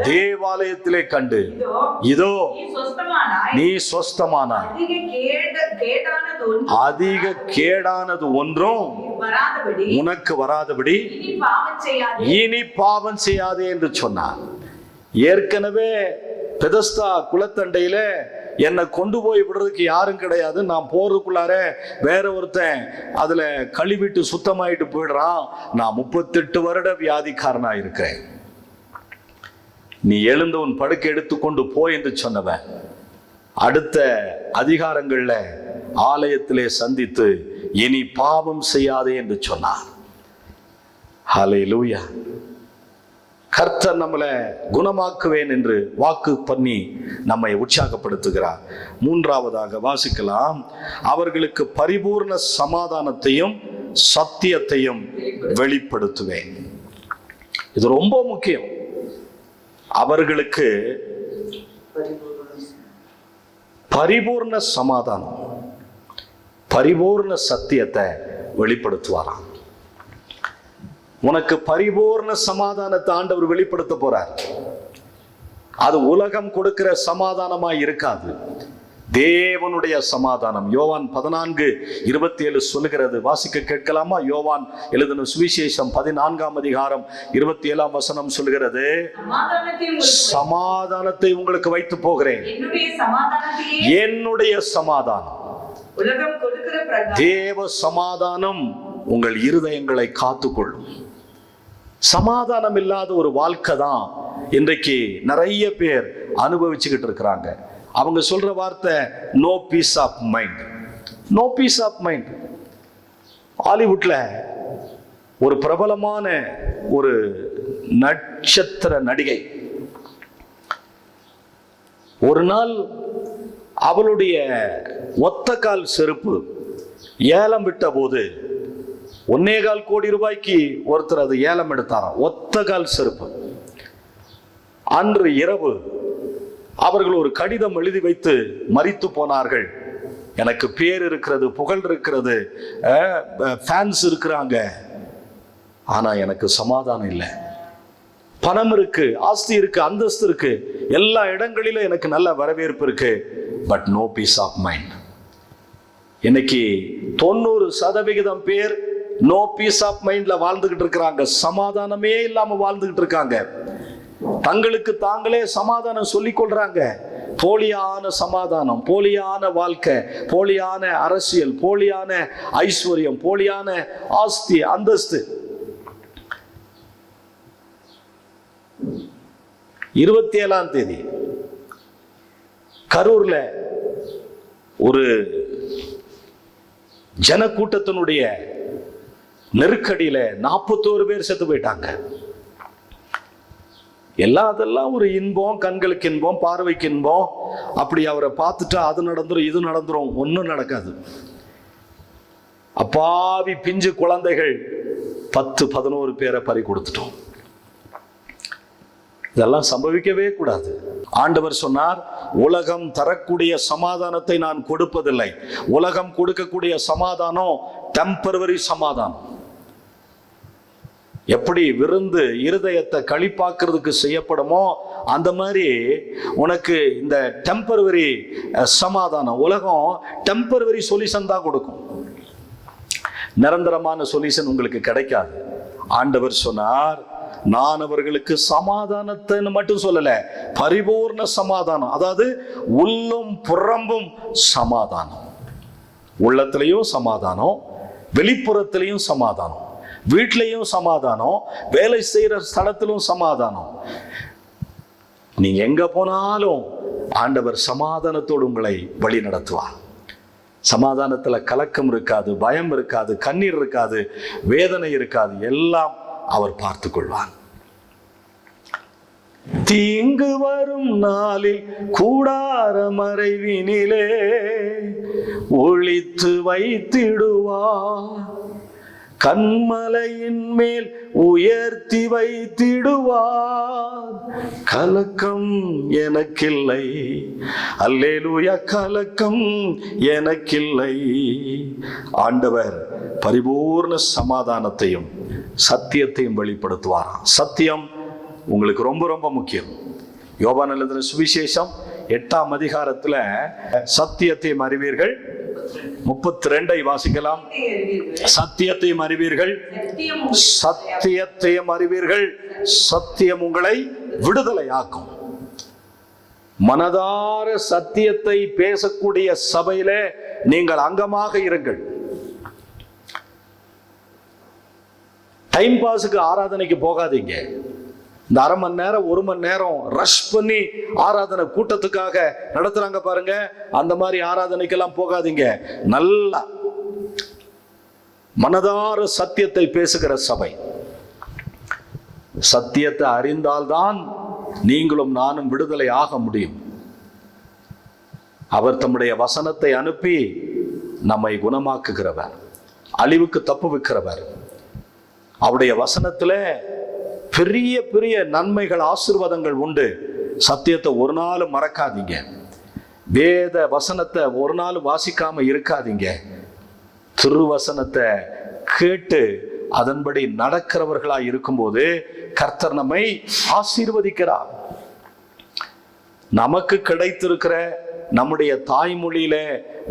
தேவாலயத்திலே கண்டு, இதோ நீ சொஸ்தமானாய், அதிக கேடானது ஒன்றும் உனக்கு வராதபடி இனி பாவம் செய்யாதே என்று சொன்னார். ஏற்கனவே பெதஸ்தா குளத்தண்டையில என்னை கொண்டு போய் விடுறதுக்கு யாரும் கிடையாது. நான் போறதுக்குள்ளார வேற ஒருத்தன் அதுல கழுவிட்டு சுத்தமாயிட்டு போயிடுறான். நான் 38 வருட வியாதிக்காரனா இருக்கிறேன். நீ எழுந்து உன் படுக்கை எடுத்துக்கொண்டு போய் என்று சொன்னவன் அடுத்த அதிகாரங்கள்ல ஆலயத்திலே சந்தித்து இனி பாவம் செய்யாதே என்று சொன்னார். ஹல்லேலூயா. கர்த்தர் நம்மளை குணமாக்குவேன் என்று வாக்கு பண்ணி நம்மை உற்சாகப்படுத்துகிறார். 3ஆவதாக வாசிக்கலாம். அவர்களுக்கு பரிபூர்ண சமாதானத்தையும் சத்தியத்தையும் வெளிப்படுத்துவேன். இது ரொம்ப முக்கியம். அவர்களுக்கு பரிபூர்ண சமாதானம், பரிபூர்ண சத்தியத்தை வெளிப்படுத்துவாராம். உனக்கு பரிபூர்ண சமாதானத்தை ஆண்டவர் வெளிப்படுத்த போறார். அது உலகம் கொடுக்கிற சமாதானமாய் இருக்காது, தேவனுடைய சமாதானம். யோவான் 14:27 சொல்லுகிறது. வாசிக்க கேட்கலாமா? யோவான் எழுதின சுவிசேஷம் 14ஆம் அதிகாரம் 27ஆம் வசனம் சொல்லுகிறது, சமாதானத்தை உங்களுக்கு வைத்து போகிறேன், என்னுடைய சமாதானம். தேவ சமாதானம் உங்கள் இருதயங்களை காத்துக்கொள்ளும். சமாதானம் இல்லாத ஒரு வாழ்க்கை தான் இன்றைக்கு நிறைய பேர் அனுபவிச்சுக்கிட்டு இருக்கிறாங்க. அவங்க சொல்ற வார்த்தை no peace of mind, no peace of mind. ஹாலிவுட்ல ஒரு பிரபலமான ஒரு நட்சத்திர நடிகை ஒரு நாள் அவளுடைய ஒத்த கால் செருப்பு ஏலம் விட்ட போது 1.25 கோடி ரூபாய்க்கு ஒருத்தர் அது ஏலம் எடுத்தாராம். ஒத்த கால் செருப்பு. அன்று இரவு அவர்கள் ஒரு கடிதம் எழுதி வைத்து மரித்து போனார்கள். எனக்கு பேர் இருக்கிறது, புகழ் இருக்கிறது, ஃபேன்ஸ் இருக்கிறாங்க, ஆனா எனக்கு சமாதானம் இல்லை. பணம் இருக்கு, ஆஸ்தி இருக்கு, அந்தஸ்து இருக்கு, எல்லா இடங்களிலும் எனக்கு நல்ல வரவேற்பு இருக்கு, but no peace of mind. இன்னைக்கு 90% பேர் நோ பீஸ் ஆஃப் மைண்ட்ல வாழ்ந்துகிட்டு இருக்கிறாங்க, சமாதானமே இல்லாம வாழ்ந்துகிட்டு இருக்காங்க. தங்களுக்கு தாங்களே சமாதானம் சொல்லிக் கொள்றாங்க. போலியான சமாதானம், போலியான வாழ்க்கை, போலியான அரசியல், போலியான ஐஸ்வர்யம், போலியான ஆஸ்தி அந்தஸ்து. 27ஆம் தேதி கரூர்ல ஒரு ஜனக்கூட்டத்தினுடைய நெருக்கடியில 41 பேர் செத்து போயிட்டாங்க. அதெல்லாம் ஒரு இன்பம், கண்களுக்கு இன்பம், பார்வைக்கு இன்பம். அப்படி அவரை பார்த்துட்டா அது நடந்துரும் இது நடந்துரும், ஒன்றும் நடக்காது. அப்பாவி பிஞ்சு குழந்தைகள் 10-11 பேரை பறி கொடுத்துட்டோம். இதெல்லாம் சம்பவிக்கவே கூடாது. ஆண்டவர் சொன்னார், உலகம் தரக்கூடிய சமாதானத்தை நான் கொடுப்பதில்லை. உலகம் கொடுக்கக்கூடிய சமாதானம் டெம்பரவரி சமாதானம். எப்படி விருந்து இருதயத்தை களிப்பாக்குறதுக்கு செய்யப்படுமோ அந்த மாதிரி உனக்கு இந்த டெம்பரவரி சமாதானம், உலகம் டெம்பரவரி சொல்யூஷன் தான் கொடுக்கும், நிரந்தரமான சொல்யூஷன் உங்களுக்கு கிடைக்காது. ஆண்டவர் சொன்னார், நான் அவர்களுக்கு சமாதானத்தை மட்டும் சொல்லல, பரிபூர்ண சமாதானம், அதாவது உள்ளும் புறம்பும் சமாதானம். உள்ளத்திலையும் சமாதானம், வெளிப்புறத்திலையும் சமாதானம், வீட்லையும் சமாதானம், வேலை செய்யற ஸ்தலத்திலும் சமாதானம். நீங்க எங்க போனாலும் ஆண்டவர் சமாதானத்தோடு உங்களை வழி நடத்துவார். சமாதானத்துல கலக்கம் இருக்காது, பயம் இருக்காது, கண்ணீர் இருக்காது, வேதனை இருக்காது, எல்லாம் அவர் பார்த்து கொள்வார். தீங்கு வரும் நாளில் கூடார மறைவினிலே ஒளித்து வைத்திடுவார், கண்மலையின் மேல் உயர்த்தி வைத்திடுவார். கலக்கம் எனக்கில்லை, அல்லேலூயா, கலக்கம் எனக்கில்லை. ஆண்டவர் பரிபூர்ண சமாதானத்தையும் சத்தியத்தையும் வெளிப்படுத்துவார். சத்தியம் உங்களுக்கு ரொம்ப ரொம்ப முக்கியம். யோவான் எழுதின சுவிசேஷம் 8ஆம் அதிகாரத்துல சத்தியத்தையும் அறிவீர்கள், 32 வாசிக்கலாம். சத்தியத்தையும் அறிவீர்கள், சத்தியத்தையும் அறிவீர்கள், சத்தியம் உங்களை விடுதலை ஆக்கும். மனதார சத்தியத்தை பேசக்கூடிய சபையில நீங்கள் அங்கமாக இருங்கள். டைம் பாஸுக்கு ஆராதனைக்கு போகாதீங்க. இந்த அரை மணி நேரம் 1 மணி நேரம் ரஷ் பண்ணி ஆராதனை கூட்டத்துக்காக நடத்துறாங்க பாருங்க, அந்த மாதிரி ஆராதனைக்கெல்லாம் போகாதீங்க. நல்லா மனதார சத்தியத்தை பேசுகிற சபை. சத்தியத்தை அறிந்தால்தான் நீங்களும் நானும் விடுதலை ஆக முடியும். அவர் தம்முடைய வசனத்தை அனுப்பி நம்மை குணமாக்குகிறவர், அழிவுக்கு தப்புவிக்கிறவர். அவருடைய வசனத்துல பெரிய பெரிய நன்மைகள், ஆசீர்வாதங்கள் உண்டு. சத்தியத்தை ஒரு நாள் மறக்காதீங்க. வேத வசனத்தை ஒரு நாள் வாசிக்காம இருக்காதீங்க. திருவசனத்தை கேட்டு அதன்படி நடக்கிறவர்களா இருக்கும்போது கர்த்தர் நம்மை ஆசீர்வதிக்கிறார். நமக்கு கிடைத்திருக்கிற நம்முடைய தாய்மொழியில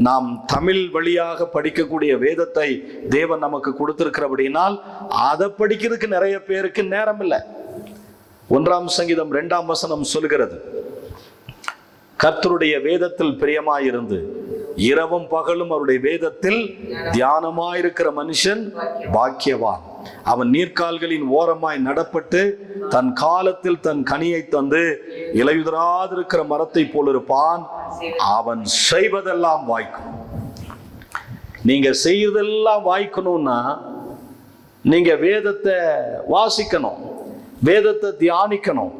நாம் தமிழ் வழியாக படிக்கக்கூடிய வேதத்தை தேவன் நமக்கு கொடுத்திருக்கிறபடினால் அதை படிக்கிறதுக்கு நிறைய பேருக்கு நேரம் இல்லை. 1ஆம் சங்கீதம் 2ஆம் வசனம் சொல்கிறது, கர்த்தருடைய வேதத்தில் பிரியமாயிருந்து இரவும் பகலும் அவருடைய வேதத்தில் தியானமாயிருக்கிற மனுஷன் பாக்கியவான். அவன் நீர்க்கால்களின் ஓரமாய் நடப்பட்டு தன் காலத்தில் தன் கனியை தந்து இலையுதிராதிருக்கிற மரத்தை போல் இருப்பான். அவன் செய்வதெல்லாம் வாய்க்கும். நீங்க செய்யறதெல்லாம் வாய்க்கணும்னா நீங்க வேதத்தை வாசிக்கணும், வேதத்தை தியானிக்கணும்,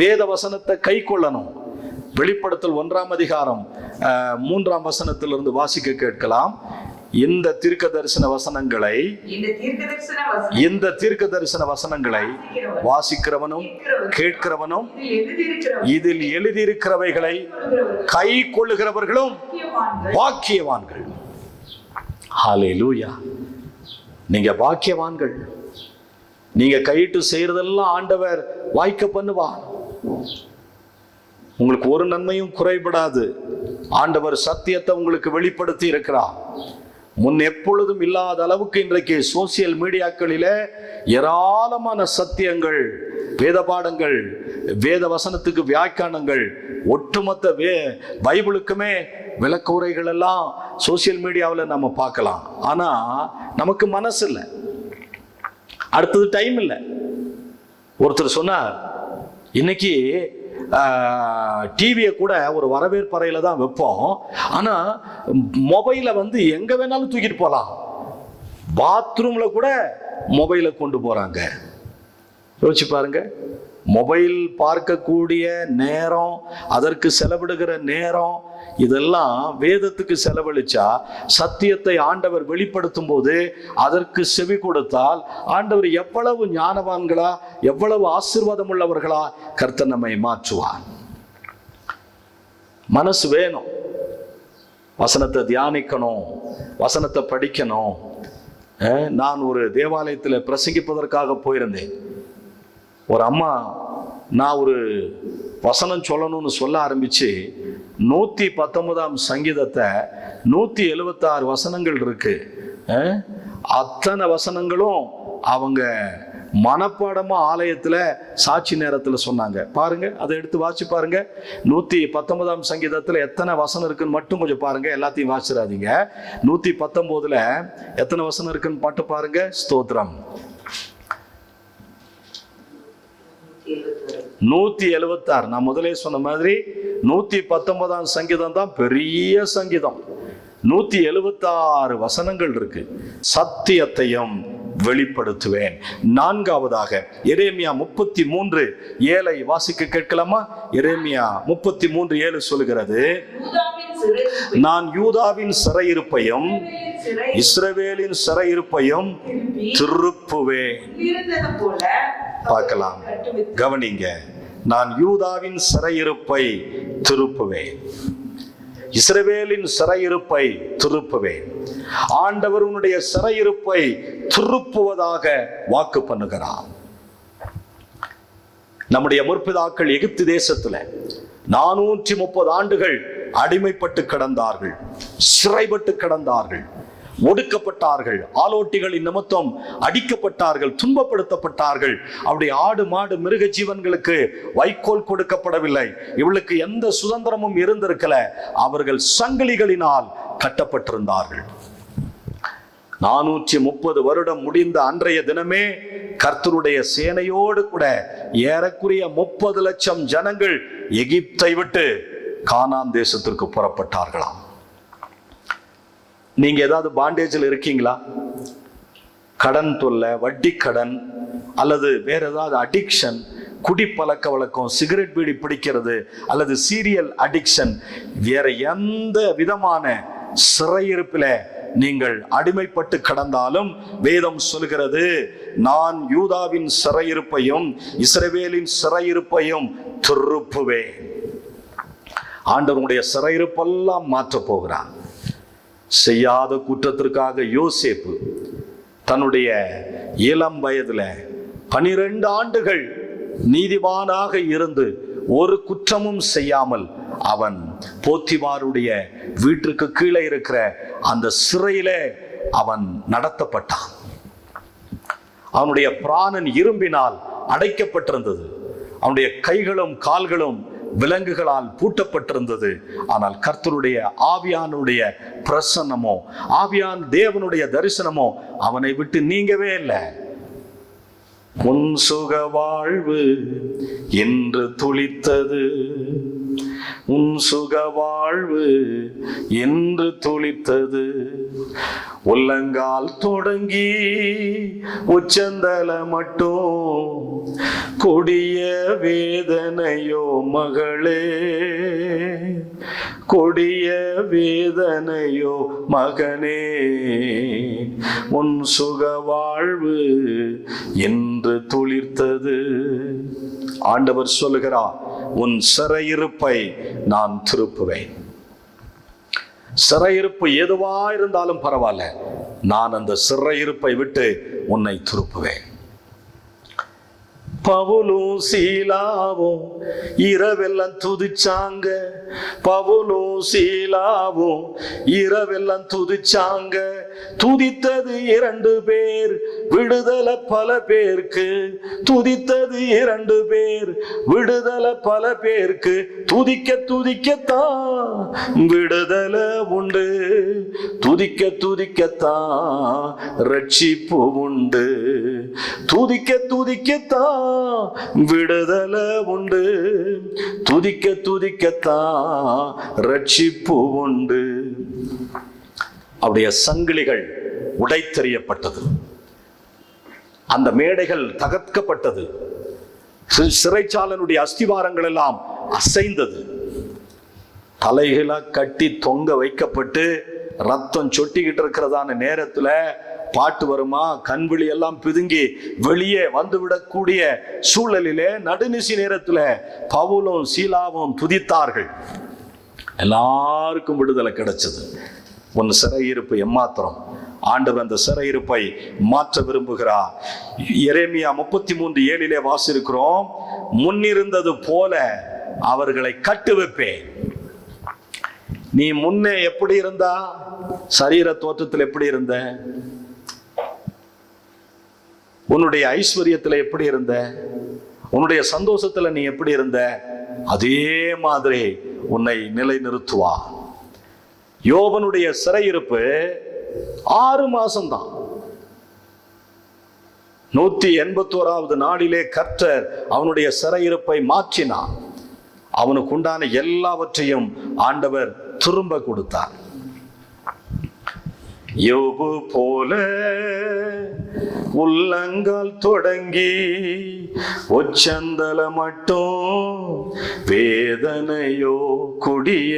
வேத வசனத்தை கை கொள்ளணும். வெளிப்படுத்தல் 1ஆம் அதிகாரம் 3ஆம் வசனத்திலிருந்து வாசிக்க கேட்கலாம். இந்த தீர்க்க தரிசன வசனங்களை வாசிக்கிறவனும் கேட்கிறவனும் இதில் எழுதியிருக்கிறவைகளை கை கொள்ளுகிறவர்களும் பாக்கியவான்கள். ஹல்லேலூயா. நீங்க பாக்கியவான்கள். நீங்க கையிட்டு செய்யறதெல்லாம் ஆண்டவர் வாய்க்க பண்ணுவார். உங்களுக்கு ஒரு நன்மையும் குறைபடாது. ஆண்டவர் சத்தியத்தை உங்களுக்கு வெளிப்படுத்தி இருக்கிறார். முன் எப்பொழுதும் இல்லாத அளவுக்கு இன்றைக்கு சோசியல் மீடியாக்களிலே ஏராளமான சத்தியங்கள், வேத பாடங்கள், வேத வசனத்துக்கு வியாக்கியானங்கள், ஒட்டுமொத்த பைபிளுக்குமே விளக்க உரைகள் எல்லாம் சோசியல் மீடியாவில் நம்ம பார்க்கலாம். ஆனா நமக்கு மனசு இல்லை, அடுத்தது டைம் இல்லை. ஒருத்தர் சொன்னார், இன்னைக்கு டிவியை கூட ஒரு வரவேற்பறையில தான் வைப்போம், ஆனா மொபைலை எங்க வேணாலும் தூக்கிட்டு போகலாம், பாத்ரூம்ல கூட மொபைலை கொண்டு போறாங்க. யோசிச்சு பாருங்க. மொபைல் பார்க்கக்கூடிய நேரம், அதற்கு செலவிடுகிற நேரம், இதெல்லாம் வேதத்துக்கு செலவழிச்சா, சத்தியத்தை ஆண்டவர் வெளிப்படுத்தும் போது அதற்கு செவி கொடுத்தால் ஆண்டவர் எவ்வளவு ஞானவான்களா, எவ்வளவு ஆசீர்வாதம் உள்ளவர்களா கர்த்தர் நம்மை மாற்றுவார். மனசு வேணும், வசனத்தை தியானிக்கணும், வசனத்தை படிக்கணும். நான் ஒரு தேவாலயத்தில் பிரசங்கிப்பதற்காக போயிருந்தேன். ஒரு அம்மா, நான் ஒரு வசனம் சொல்லணும்னு சொல்ல ஆரம்பிச்சு 119 சங்கீதத்தை 176 வசனங்கள் இருக்கு, அத்தனை வசனங்களும் அவங்க மனப்பாடமா ஆலயத்துல சாட்சி நேரத்துல சொன்னாங்க. பாருங்க, அதை எடுத்து வாசி பாருங்க. 119 சங்கீதத்துல எத்தனை வசனம் இருக்குன்னு மட்டும் கொஞ்சம் பாருங்க, எல்லாத்தையும் வாசிடாதீங்க. 119 எத்தனை வசனம் இருக்குன்னு மட்டும் பாருங்க. ஸ்தோத்திரம். 176. நான் முதலே சொன்ன மாதிரி 119 சங்கீதம் தான் பெரிய சங்கீதம். 176 வசனங்கள் இருக்கு. சத்தியத்தையும் வெளிப்படுத்துவேன். 4வதாக எரேமியா 33:7 வாசிக்க கேட்கலாமா? எரேமியா 33:7 சொல்லுகிறது, நான் யூதாவின் சிறையிருப்பையும் இஸ்ரவேலின் சிறையிருப்பையும் திருப்புவேன். பார்க்கலாம், கவனிங்க. நான் யூதாவின் சிறையிருப்பை திருப்புவேன், இஸ்ரவேலின் சிறையிருப்பை திருப்புவேன். ஆண்டவர் உன்னுடைய சிறையிருப்பை திருப்புவதாக வாக்கு பண்ணுகிறார். நம்முடைய முற்பிதாக்கள் எகிப்து தேசத்துல 430 ஆண்டுகள் அடிமைப்பட்டு கிடந்தார்கள், சிறைப்பட்டு கிடந்தார்கள், ஒடுக்கப்பட்டார்கள், ஆலோட்டிகளின் நிமித்தம் அடிக்கப்பட்டார்கள், துன்பப்படுத்தப்பட்டார்கள். அப்படி ஆடு மாடு மிருக ஜீவன்களுக்கு வைக்கோல் கொடுக்கப்படவில்லை, இவளுக்கு எந்த சுதந்திரமும் இருந்திருக்கல. அவர்கள் சங்கிலிகளினால் கட்டப்பட்டிருந்தார்கள். 430 வருடம் முடிந்த அன்றைய தினமே கர்த்தருடைய சேனையோடு கூட ஏறக்குறைய 30 லட்சம் ஜனங்கள் எகிப்தை விட்டு கானான் தேசத்திற்கு புறப்பட்டார்களாம். நீங்க ஏதாவது பாண்டேஜில் இருக்கீங்களா? கடன் தொல்லை, வட்டி கடன், அல்லது வேற ஏதாவது அடிக்ஷன், குடிப்பழக்க வழக்கம், சிகரெட் பீடி பிடிக்கிறது, அல்லது சீரியல் அடிக்ஷன், வேற எந்த விதமான சிறையிருப்பில நீங்கள் அடிமைப்பட்டு கடந்தாலும் வேதம் சொல்கிறது, நான் யூதாவின் சிறையிருப்பையும் இஸ்ரவேலின் சிறையிருப்பையும் திருப்புவேன். ஆண்டவருடைய சிறையிருப்பெல்லாம் மாற்ற போகிறான். செய்யாத குற்றத்திற்காக யோசேப்பு தன்னுடைய இளம் வயதுல 12 ஆண்டுகள் நீதிமானாக இருந்து ஒரு குற்றமும் செய்யாமல் அவன் போத்திபாருடைய வீட்டிற்கு கீழே இருக்கிற அந்த சிறையிலே அவன் நடத்தப்பட்டான். அவனுடைய பிராணன் இரும்பினால் அடைக்கப்பட்டிருந்தது, அவனுடைய கைகளும் கால்களும் விலங்குகளால் பூட்டப்பட்டிருந்தது. ஆனால் கர்த்தருடைய ஆவியானுடைய பிரசன்னமோ, ஆவியான் தேவனுடைய தரிசனமோ அவனை விட்டு நீங்கவே இல்லை. உன் சுக வாழ்வு என்று துளித்தது, உன் சுக வாழ்வு என்று துளித்தது, உள்ளங்கால் தொடங்கி உச்சந்தல மட்டும் கொடிய வேதனையோ மகளே, கொடிய வேதனையோ மகனே, உன் சுக வாழ்வு என்று துளிர்த்தது. ஆண்டவர் சொல்லுகிறார், உன் சிறையிருப்பை நான் திருப்புவேன். சிறையிருப்பு எதுவா இருந்தாலும் பரவாயில்ல, நான் அந்த சிறையிருப்பை விட்டு உன்னை திருப்புவேன். பவுலும் சீலாவும் இரவெல்லாம் துதிச்சாங்க. பவுலும் சீலாவும் இரவெல்லாம் துதிச்சாங்க. துதித்தது 2 பேர், விடுதலை பல பேருக்கு. துதித்தது 2 பேர், விடுதலை பல பேருக்கு. துதிக்க துதிக்கத்தான் விடுதலை உண்டு. துதிக்க துதிக்கத்தான் ரட்சிப்பு உண்டு. துதிக்க துதிக்கத்தான் விடுதலை உண்டு. துதிக்க துதிக்கத்தான் ரட்சிப்பு உண்டு. அவருடைய சங்கிலிகள் உடைத்தெறியப்பட்டது. அந்த மேடைகள் தகர்க்கப்பட்டது. சிறைச்சாலனுடைய அஸ்திவாரங்கள் எல்லாம் அசைந்தது. தலைகளா கட்டி தொங்க வைக்கப்பட்டு ரத்தம் சொட்டிக்கிட்டு இருக்கிறதான நேரத்துல பாட்டு வருமா? கண்விழி எல்லாம் பிதுங்கி வெளியே வந்துவிடக்கூடிய சூழலிலே நடுநிசி நேரத்துல பவுலும் சீலாவும் துதித்தார்கள். எல்லாருக்கும் விடுதலை கிடைச்சது. உன் சிறையிருப்பு எம்மாத்திரம். ஆண்டவர் அந்த சிறையிருப்பை மாற்ற விரும்புகிறார். எரேமியா 33:7 வாசிக்கிறோம், முன்னிருந்தது போல அவர்களை கட்டுவிப்பேன். நீ முன்னே எப்படி இருந்தா? சரீர தோற்றத்தில் எப்படி இருந்த? உன்னுடைய ஐஸ்வர்யத்தில் எப்படி இருந்த? உன்னுடைய சந்தோஷத்துல நீ எப்படி இருந்த? அதே மாதிரி உன்னை நிலைநிறுத்துவா. யோபனுடைய சிறையிருப்பு 6 மாசம்தான். 181வது நாளிலே கர்த்தர் அவனுடைய சிறையிருப்பை மாற்றினார். அவனுக்கு உண்டான எல்லாவற்றையும் ஆண்டவர் திரும்ப கொடுத்தார். யோபு போல உள்ளங்கால் தொடங்கி உச்சந்தல மட்டும் வேதனையோ, கொடிய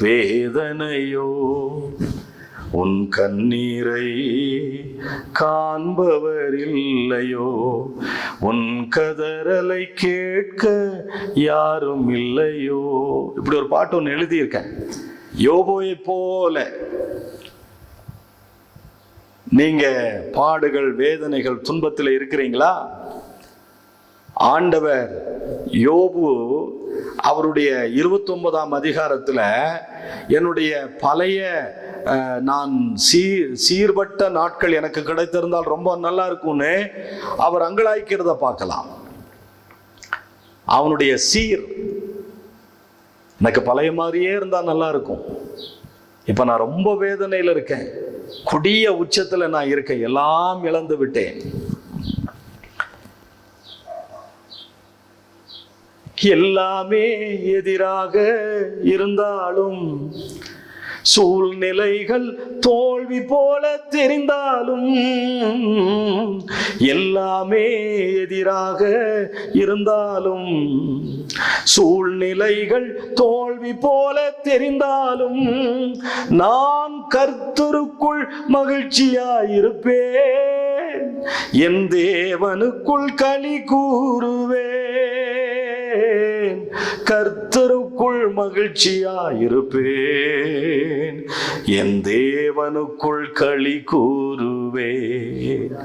வேதனையோ, உன் கண்ணீரை காண்பவர் இல்லையோ, உன் கதறலை கேட்க யாரும் இல்லையோ. இப்படி ஒரு பாட்டு ஒன்று எழுதியிருக்கேன். யோபுவை போல நீங்க பாடுகள், வேதனைகள், துன்பத்தில் இருக்கிறீங்களா? ஆண்டவர் யோபு அவருடைய 29ஆம் அதிகாரத்துல என்னுடைய பழைய நான் சீர்பட்ட நாட்கள் எனக்கு கிடைத்திருந்தால் ரொம்ப நல்லா இருக்கும்னு அவர் அங்கலாய்க்கிறத பார்க்கலாம். அவனுடைய சீர் எனக்கு பழைய மாதிரியே இருந்தா நல்லா இருக்கும். இப்ப நான் ரொம்ப வேதனையில் இருக்கேன், கொடிய உச்சத்துல நான் இருக்கேன், எல்லாம் இழந்து விட்டேன். எல்லாமே எதிராக இருந்தாலும், சூழ்நிலைகள் தோல்வி போல தெரிந்தாலும், எல்லாமே எதிராக இருந்தாலும், சூழ்நிலைகள் தோல்வி போல தெரிந்தாலும், நான் கர்த்தருக்குள் மகிழ்ச்சியாயிருப்பேன், என் தேவனுக்குள் களி கூறுவேன், கர்த்தருக்குள் மகிழ்ச்சியாயிருப்பேன், என் தேவனுக்குள் களி கூறுவேன்.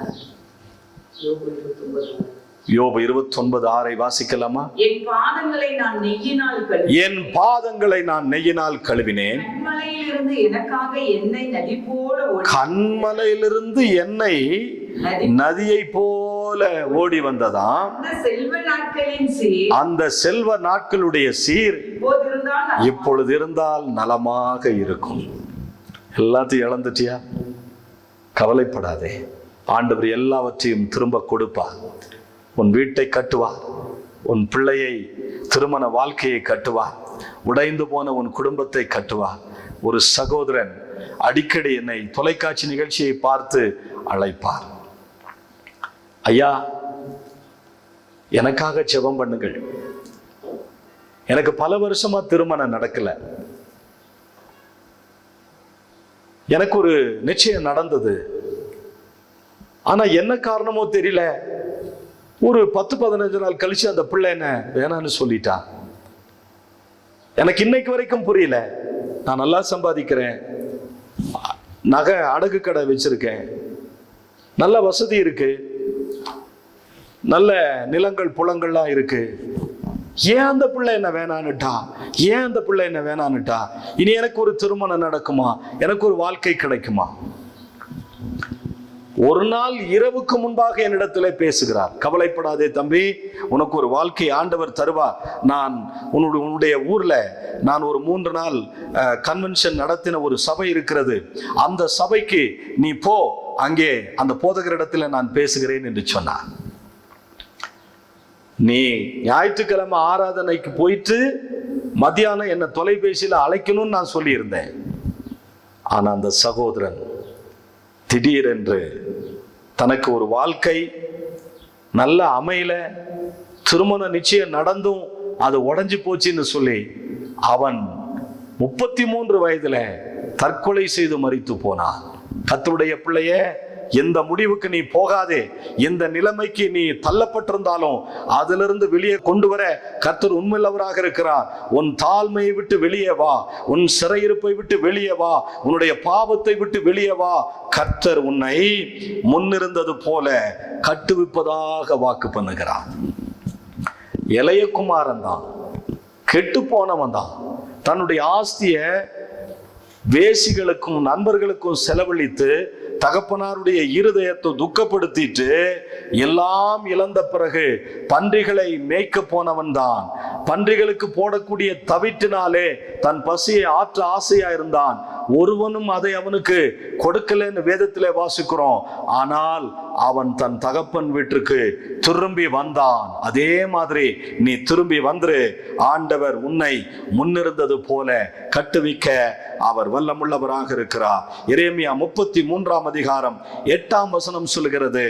யோபு 29:6 வாசிக்கலாமா? என் பாதங்களை நான் நெய்யினால் கழுவினேன், என் பாதங்களை நான் நெய்யினால் கழுவினேன், கண்மலையிலிருந்து எனக்காக எண்ணெய் நதி போல ஓடி, கண்மலையிலிருந்து எண்ணெய் நதியை போல ஓடி வந்ததாம். அந்த செல்வ நாட்களின் சீர், அந்த செல்வ நாட்களுடைய சீர் இப்பொழுது இருந்தால் நலமாக இருக்கும். எல்லாத்தையும் இழந்துட்டியா? கவலைப்படாதே, ஆண்டவர் எல்லாவற்றையும் திரும்ப கொடுப்பார். உன் வீட்டை கட்டுவார், உன் பிள்ளையை திருமண வாழ்க்கையை கட்டுவார், உடைந்து போன உன் குடும்பத்தை கட்டுவார். ஒரு சகோதரன் அடிக்கடி என்னை தொலைக்காட்சி நிகழ்ச்சியை பார்த்து அழைப்பார், ஐயா எனக்காக ஜெபம் பண்ணுங்கள், எனக்கு பல வருஷமா திருமணம் நடக்கல, எனக்கு ஒரு நிச்சயம் நடந்தது, ஆனா என்ன காரணமோ தெரியல, ஒரு 10-15 நாள் கழிச்சு அந்த பிள்ளை என்ன வேணான்னு சொல்லிட்டான். எனக்கு இன்னைக்கு வரைக்கும் புரியல. நான் நல்லா சம்பாதிக்கிறேன், நகை அடகு கடை வச்சிருக்கேன், நல்ல வசதி இருக்கு, நல்ல நிலங்கள் புலங்கள்லாம் இருக்கு. ஏன் அந்த பிள்ளை என்ன வேணான்னுட்டா, ஏன் அந்த பிள்ளை என்ன வேணான்னுட்டா, இனி எனக்கு ஒரு திருமணம் நடக்குமா, எனக்கு ஒரு வாழ்க்கை கிடைக்குமா? ஒரு நாள் இரவுக்கு முன்பாக என்னிடத்திலே பேசுகிறார். கவலைப்படாதே தம்பி, உனக்கு ஒரு வாழ்க்கை ஆண்டவர் தருவார். நான் உன்னுடைய ஊர்ல நான் ஒரு 3 நாள் கன்வென்ஷன் நடத்தின ஒரு சபை இருக்கிறது, அந்த சபைக்கு நீ போ, அங்கே அந்த போதகரிடத்தில் நான் பேசுகிறேன் என்று சொன்னார். நீ ஞாயிற்றுக்கிழமை ஆராதனைக்கு போயிட்டு மத்தியானம் என்ன தொலைபேசியில் அழைக்கணும்னு நான் சொல்லியிருந்தேன். ஆனா அந்த சகோதரன் திடீரென்று தனக்கு ஒரு வாழ்க்கை நல்ல அமையல, திருமண நிச்சயம் நடந்தும் அது உடைஞ்சு போச்சுன்னு சொல்லி அவன் 33 வயதுல தற்கொலை செய்து மரித்து போனான். கர்த்தருடைய பிள்ளையே, எந்த முடிவுக்கு நீ போகாதே, எந்த நிலைமைக்கு நீ தள்ளப்பட்டிருந்தாலும் அதிலிருந்து வெளியே கொண்டு வர கர்த்தர் உண்மையுள்ளவராக இருக்கிறார். உன் தாழ்மையை விட்டு வெளியே வா, உன் சிறையிருப்பை விட்டு வெளியே வா, உன்னுடைய பாவத்தை விட்டு வெளியே வா. கர்த்தர் உன்னை முன்னிருந்தது போல கட்டுவிப்பதாக வாக்கு பண்ணுகிறார். இளைய குமாரன் தான், கெட்டு போனவன் தான், தன்னுடைய ஆஸ்திய வேசிகளுக்கும் நண்பர்களுக்கும் செலவழித்து தகப்பனாருடைய இருதயத்தை துக்கப்படுத்திட்டு எல்லாம் இழந்த பிறகு பன்றிகளை மேய்க்க போனவன் தான். பன்றிகளுக்கு போடக்கூடிய தவிட்டினாலே தன் பசியை ஆற்ற ஆசையா இருந்தான். ஒருவனும் அதை அவனுக்கு கொடுக்கலன்னு வேதத்திலே வாசிக்கிறோம். ஆனால் அவன் தன் தகப்பன் வீட்டுக்கு திரும்பி வந்தான். அதே மாதிரி நீ திரும்பி வந்துரு, ஆண்டவர் உன்னை முன்னிருந்தது போல கட்டுவிக்க அவர் வல்லமுள்ளவராக இருக்கிறார். எரேமியா 33 அதிகாரம் 8ஆம் வசனம் சொல்கிறது,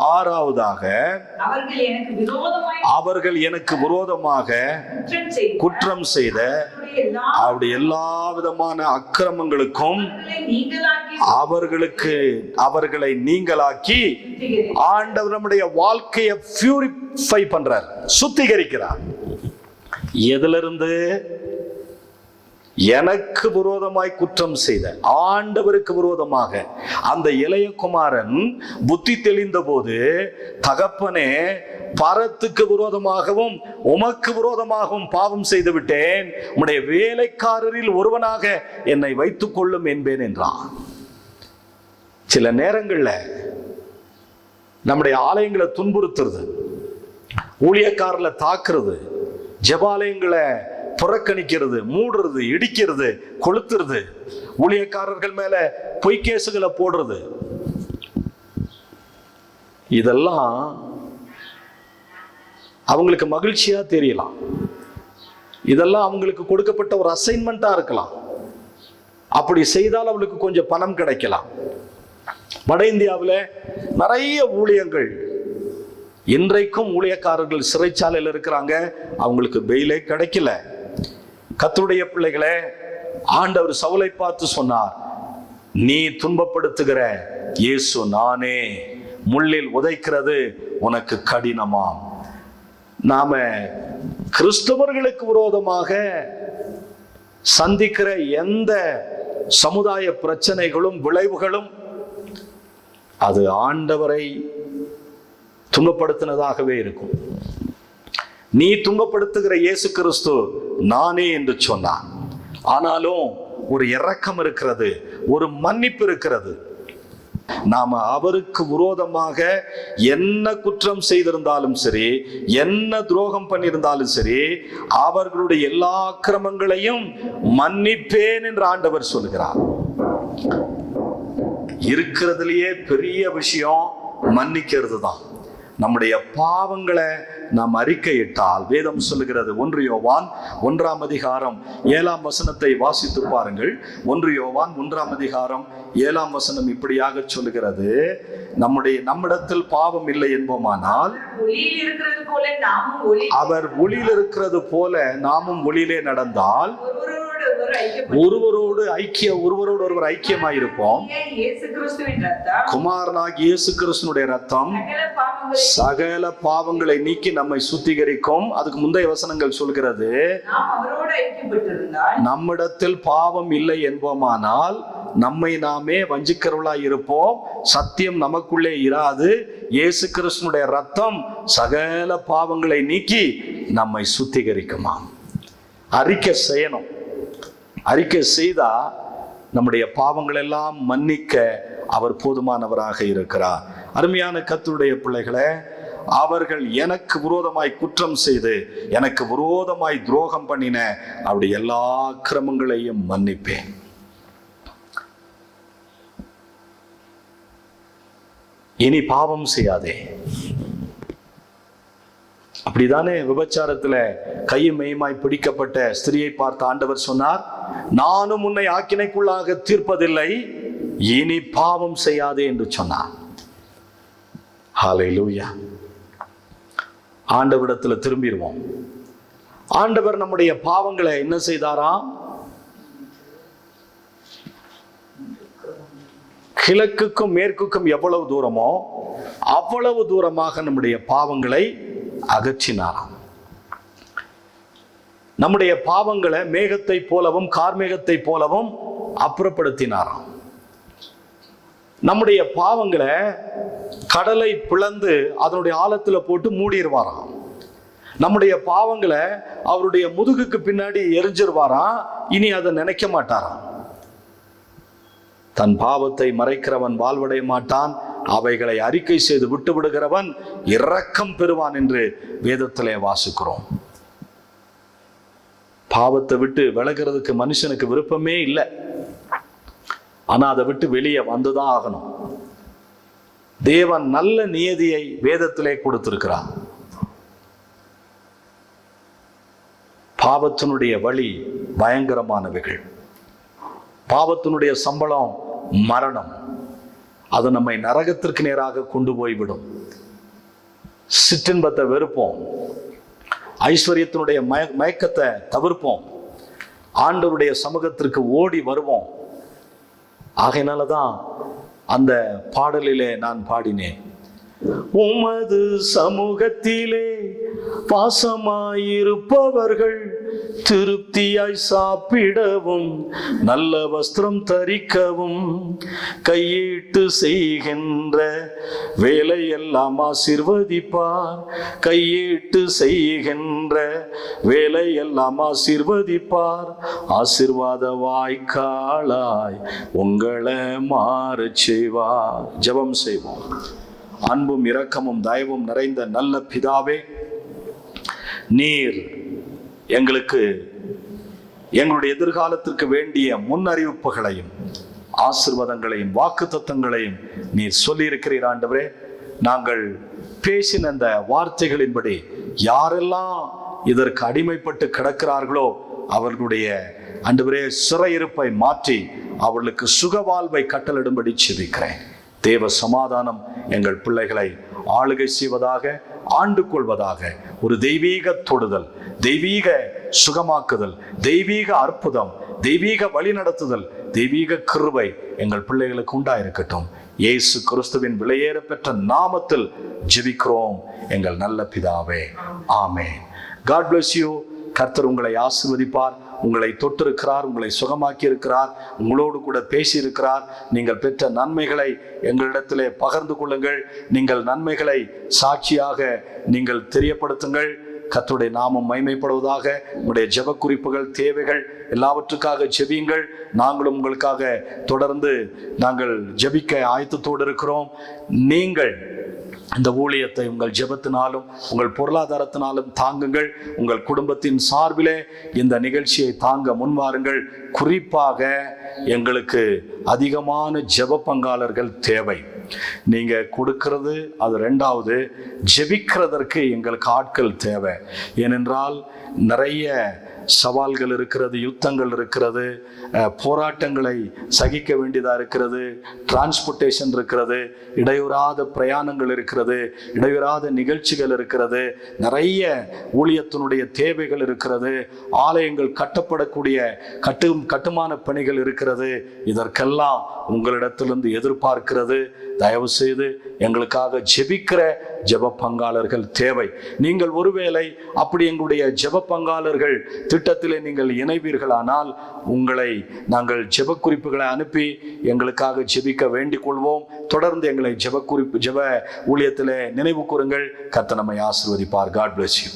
6வதாக அவர்கள் எனக்கு விரோதமாக குற்றம் செய்த அவருடைய எல்லா விதமான அக்கிரமங்களுக்கும் அவர்களை நீங்களாக்கி ஆண்டவர் நம்முடைய வாழ்க்கையை பியூரிஃபை பண்றார், சுத்திகரிக்கிறார். எதிலிருந்து? எனக்கு விரோதமாய் குற்றம் செய்த ஆண்டவருக்கு விரோதமாக. அந்த இளைய குமாரன் புத்தி தெளிந்த போது, தகப்பனே, பரத்துக்கு விரோதமாகவும் உமக்கு விரோதமாகவும் பாவம் செய்து விட்டேன், உம்முடைய வேலைக்காரரில் ஒருவனாக என்னை வைத்துக் கொள்ளும் என்பேன் என்றான். சில நேரங்கள்ல நம்முடைய ஆலயங்களை துன்புறுத்துறது, ஊழியக்காரர்களை தாக்குறது, ஜெபாலயங்களை புறக்கணிக்கிறது, மூடுறது, இடிக்கிறது, கொளுத்துறது, ஊழியக்காரர்கள் மேல பொய்கேசுகளை போடுறது, இதெல்லாம் அவங்களுக்கு மகிழ்ச்சியா தெரியலாம். இதெல்லாம் அவங்களுக்கு கொடுக்கப்பட்ட ஒரு அசைன்மெண்டா இருக்கலாம். அப்படி செய்தால் அவங்களுக்கு கொஞ்சம் பணம் கிடைக்கலாம். வட இந்தியாவில் நிறைய ஊழியங்கள், இன்றைக்கும் ஊழியக்காரர்கள் சிறைச்சாலையில் இருக்கிறாங்க, அவங்களுக்கு பெயிலே கிடைக்கல. கர்த்தருடைய பிள்ளைகளே, ஆண்டவர் சவுலை பார்த்து சொன்னார், நீ துன்பப்படுத்துகிற இயேசு நானே, முள்ளில் உதைக்கிறது உனக்கு கடினமாம். நாம கிறிஸ்தவர்களுக்கு விரோதமாக சந்திக்கிற எந்த சமுதாய பிரச்சனைகளும் விளைவுகளும் அது ஆண்டவரை துன்பப்படுத்தினதாகவே இருக்கும். நீ துன்பப்படுத்துகிற இயேசு கிறிஸ்து நானே என்று சொன்னான். ஆனாலும் ஒரு இரக்கம் இருக்கிறது, ஒரு மன்னிப்பு இருக்கிறது. நாம அவருக்கு விரோதமாக என்ன குற்றம் செய்திருந்தாலும் சரி, என்ன துரோகம் பண்ணியிருந்தாலும் சரி, அவர்களுடைய எல்லா அக்கிரமங்களையும் மன்னிப்பேன் என்று ஆண்டவர் சொல்கிறார். இருக்கிறதுலயே பெரிய விஷயம் மன்னிக்கிறது தான். நம்முடைய பாவங்களை நாம் அறிக்கையிட்டால், வேதம் சொல்லுகிறது, 1 யோவான் 1ஆம் அதிகாரம் 7ஆம் வசனத்தை வாசித்து பாருங்கள். 1 யோவான் 1ஆம் அதிகாரம் 7ஆம் வசனம் இப்படியாக சொல்லுகிறது, நம்மிடத்தில் பாவம் இல்லை என்போமானால் அவர் ஒளியில் இருக்கிறது போல நாமும் ஒளியிலே நடந்தால் ஒருவரோடு ஒருவர் ஐக்கியமாயிருப்போம். குமாரனாகிய இயேசு கிறிஸ்துவினுடைய ரத்தம் சகல பாவங்களை நீக்கி நம்மை சுத்திகரிக்கும். அதுக்கு முந்தைய வசனங்கள் சொல்கிறது, நம்மிடத்தில் பாவம் இல்லை என்போமானால் நம்மை நாமே வஞ்சிக்கிறவளா இருப்போம், சத்தியம் நமக்குள்ளே இராது. இயேசு கிறிஸ்துனுடைய ரத்தம் சகல பாவங்களை நீக்கி நம்மை சுத்திகரிக்குமா. அறிக்கை செய்யணும். அறிக்கை செய்தா நம்முடைய பாவங்கள் எல்லாம் மன்னிக்க அவர் போதுமானவராக இருக்கிறார். அருமையான கர்த்தருடைய பிள்ளைகளே, அவர்கள் எனக்கு விரோதமாய் குற்றம் செய்து எனக்கு விரோதமாய் துரோகம் பண்ணின அப்படி எல்லா கிரமங்களையும் மன்னிப்பேன். இனி பாவம் செய்யாதே. அப்படிதானே விபச்சாரத்துல கையும் மெய்யுமாய் பிடிக்கப்பட்ட ஸ்திரியை பார்த்த ஆண்டவர் சொன்னார், நானும் உன்னை ஆக்கினைக்குள்ளாக தீர்ப்பதில்லை, இனி பாவம் செய்யாதே என்று சொன்னார். ஹல்லேலூயா. ஆண்டவரிடத்துல திரும்பிடுவோம். ஆண்டவர் நம்முடைய பாவங்களை என்ன செய்தாராம்? கிழக்குக்கும் மேற்குக்கும் எவ்வளவு தூரமோ அவ்வளவு தூரமாக நம்முடைய பாவங்களை அகற்றினாராம். நம்முடைய பாவங்களை மேகத்தை போலவும் கார்மேகத்தை போலவும் அப்புறப்படுத்தினாராம். நம்முடைய பாவங்களை கடலை பிளந்து அதனுடைய ஆழத்துல போட்டு மூடிடுவாராம். நம்முடைய பாவங்களை அவருடைய முதுகுக்கு பின்னாடி எரிஞ்சிருவாராம். இனி அதை நினைக்க மாட்டாராம். தன் பாவத்தை மறைக்கிறவன் வாழ்வடைய மாட்டான், அவைகளை அறிக்கை செய்து விட்டு விடுகிறவன் இரக்கம் பெறுவான் என்று வேதத்திலே வாசிக்கிறோம். பாவத்தை விட்டு விலகிறதுக்கு மனுஷனுக்கு விருப்பமே இல்லை. ஆனா அதை விட்டு வெளியே வந்துதான் ஆகணும். தேவன் நல்ல நியதியை வேதத்திலே கொடுத்திருக்கிறார். பாவத்தினுடைய வழி பயங்கரமானவைகள். பாவத்தினுடைய சம்பளம் மரணம். அது நம்மை நரகத்திற்கு நேராக கொண்டு போய்விடும். சிற்றின்பத்தை வெறுப்போம், ஐஸ்வர்யத்தினுடைய மயக்கத்தை தவிர்ப்போம், ஆண்டவருடைய சமூகத்திற்கு ஓடி வருவோம். ஆகையினாலதான் அந்த பாடலிலே நான் பாடினேன், உமது சமூகத்திலே பாசமாயிருப்பவர்கள் திருப்தியாய் சாப்பிடவும் நல்ல வஸ்திரம் தரிக்கவும் கையீட்டு செய்கின்ற வேலையெல்லாம் ஆசீர்வதிப்பார். கையீட்டு செய்கின்ற வேலையெல்லாம் ஆசீர்வதிப்பார். ஆசீர்வாத வாய்க்காலாய் உங்களை மாறு செய்வார். ஜெபம் செய்வோம். அன்பும் இரக்கமும் தயவும் நிறைந்த நல்ல பிதாவே, நீர் எங்களுக்கு எங்களுடைய எதிர்காலத்திற்கு வேண்டிய முன்னறிவிப்புகளையும் ஆசீர்வாதங்களையும் வாக்குத்தத்தங்களையும் நீர் சொல்லியிருக்கிறீர். ஆண்டவரே, நாங்கள் பேசின அந்த வார்த்தைகளின்படி யாரெல்லாம் இதற்கு அடிமைப்பட்டு கிடக்கிறார்களோ அவர்களுடைய ஆண்டவரே சிறையிருப்பை மாற்றி அவர்களுக்கு சுகவாழ்வை கட்டளிடும்படி செபிக்கிறேன். தேவ சமாதானம் எங்கள் பிள்ளைகளை ஆளுகை செய்வதாக, ஆண்டு கொள்வதாக. ஒரு தெய்வீக தொடுதல், தெய்வீக சுகமாக்குதல், தெய்வீக அற்புதம், தெய்வீக வழிநடத்துதல், தெய்வீக கிருபை எங்கள் பிள்ளைகளுக்கு உண்டாயிருக்கட்டும். இயேசு கிறிஸ்துவின் விலையேற பெற்ற நாமத்தில் ஜெபிக்கிறோம் எங்கள் நல்ல பிதாவே. ஆமென். God bless you. கர்த்தர் உங்களை ஆசீர்வதிப்பார். உங்களை தொட்டிருக்கிறார், உங்களை சுகமாக்கி இருக்கிறார், உங்களோடு கூட பேசி இருக்கிறார். நீங்கள் பெற்ற நன்மைகளை எங்களிடத்திலே பகிர்ந்து கொள்ளுங்கள். நீங்கள் நன்மைகளை சாட்சியாக நீங்கள் தெரியப்படுத்துங்கள். கர்த்தருடைய நாமம் மகிமைப்படுவதாக. உங்களுடைய ஜெப குறிப்புகள், தேவைகள் எல்லாவற்றுக்காக ஜெபியுங்கள். நாங்களும் உங்களுக்காக தொடர்ந்து நாங்கள் ஜெபிக்க ஆயத்தத்தோடு இருக்கிறோம். நீங்கள் இந்த ஊழியத்தை உங்கள் ஜெபத்தினாலும் உங்கள் பொருளாதாரத்தினாலும் தாங்குங்கள். உங்கள் குடும்பத்தின் சார்பிலே இந்த நிகழ்ச்சியை தாங்க முன்வாருங்கள். குறிப்பாக எங்களுக்கு அதிகமான ஜெப பங்காளர்கள் தேவை. நீங்க கொடுக்கிறது அது ரெண்டாவது, ஜெபிக்கிறதற்கு எங்களுக்கு ஆட்கள் தேவை. ஏனென்றால் நிறைய சவால்கள் இருக்கிறது, யுத்தங்கள் இருக்கிறது, போராட்டங்களை சகிக்க வேண்டியதாக இருக்கிறது, டிரான்ஸ்போர்ட்டேஷன் இருக்கிறது, இடையூறாத பிரயாணங்கள் இருக்கிறது, இடையூறாத நிகழ்ச்சிகள் இருக்கிறது, நிறைய ஊழியத்தினுடைய தேவைகள் இருக்கிறது, ஆலயங்கள் கட்டப்படக்கூடிய கட்டுமான பணிகள் இருக்கிறது. இதற்கெல்லாம் உங்களிடத்திலிருந்து எதிர்பார்க்கிறது. தயவு செய்து எங்களுக்காக ஜெபிக்கிற ஜெப பங்காளர்கள் தேவை. நீங்கள் ஒருவேளை அப்படி எங்களுடைய ஜெப பங்காளர்கள் திட்டத்திலே நீங்கள் இணைவீர்களானால் உங்களை நாங்கள் ஜெப குறிப்புகளை அனுப்பி எங்களுக்காக ஜெபிக்க வேண்டிக் கொள்வோம். தொடர்ந்து எங்களை ஜெப ஊழியத்திலே நினைவு கூறுங்கள். கர்த்தர் நம்மை ஆசீர்வதிப்பார். God bless you.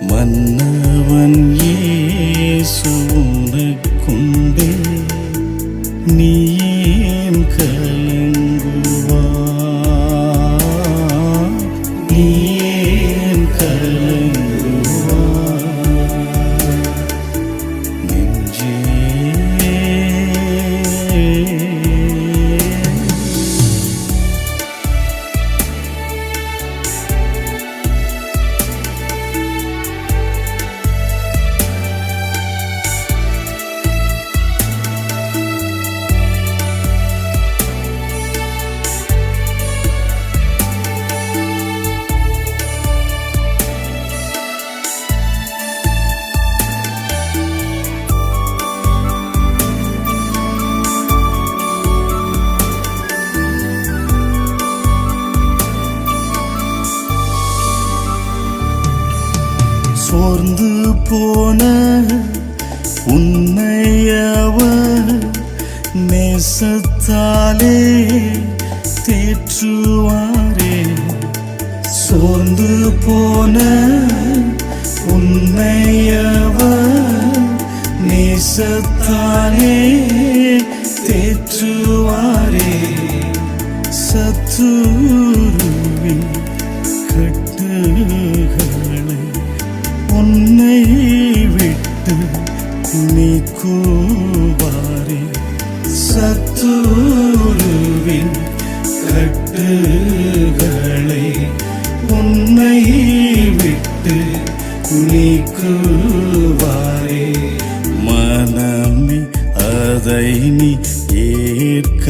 மன்னவன் இயேசு உனக்குண்டே, நீ ஏன் கலங்குவா, நீ ஏன் கலங்குவா நெஞ்சே. சோர்ந்து போன உன்னையவர் நேசத்தாலே தேற்றுவாரே. சோர்ந்து போன உன்னையவர் நேசத்தாலே தேற்றுவாரே. சத்துருவின் கட்டுகளை உன்னை விட்டு நீக்குவாரே. சத்துருவின் கட்டுகளை உன்னை விட்டு நீக்குவாரே. மனமே அதை நீ ஏற்கவாராயனை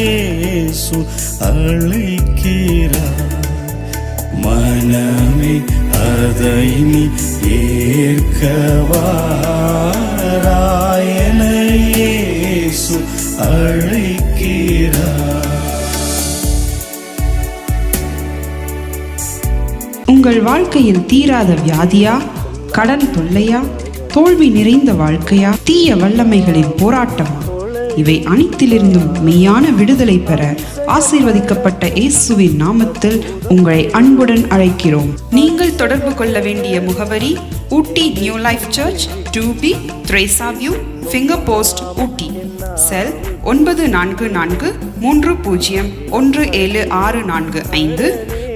இயேசு அழைக்கிறார். மனமே அதை நீ ஏற்கவாராயனை இயேசு அழைக்கிறார். உங்கள் வாழ்க்கையில் தீராத வியாதியா, கடன் தொல்லையா, தோல்வி நிறைந்த வாழ்க்கையா, தீய வல்லமைகளின் போராட்டமா, இவை அனைத்திலிருந்தும் மெய்யான விடுதலை பெற ஆசீர்வதிக்கப்பட்ட இயேசுவின் நாமத்தில் உங்களை அன்புடன் அழைக்கிறோம். நீங்கள் தொடர்பு கொள்ள வேண்டிய முகவரி Ooty new life church 2B Teresa view, finger post, Ooty. Cell 9443017645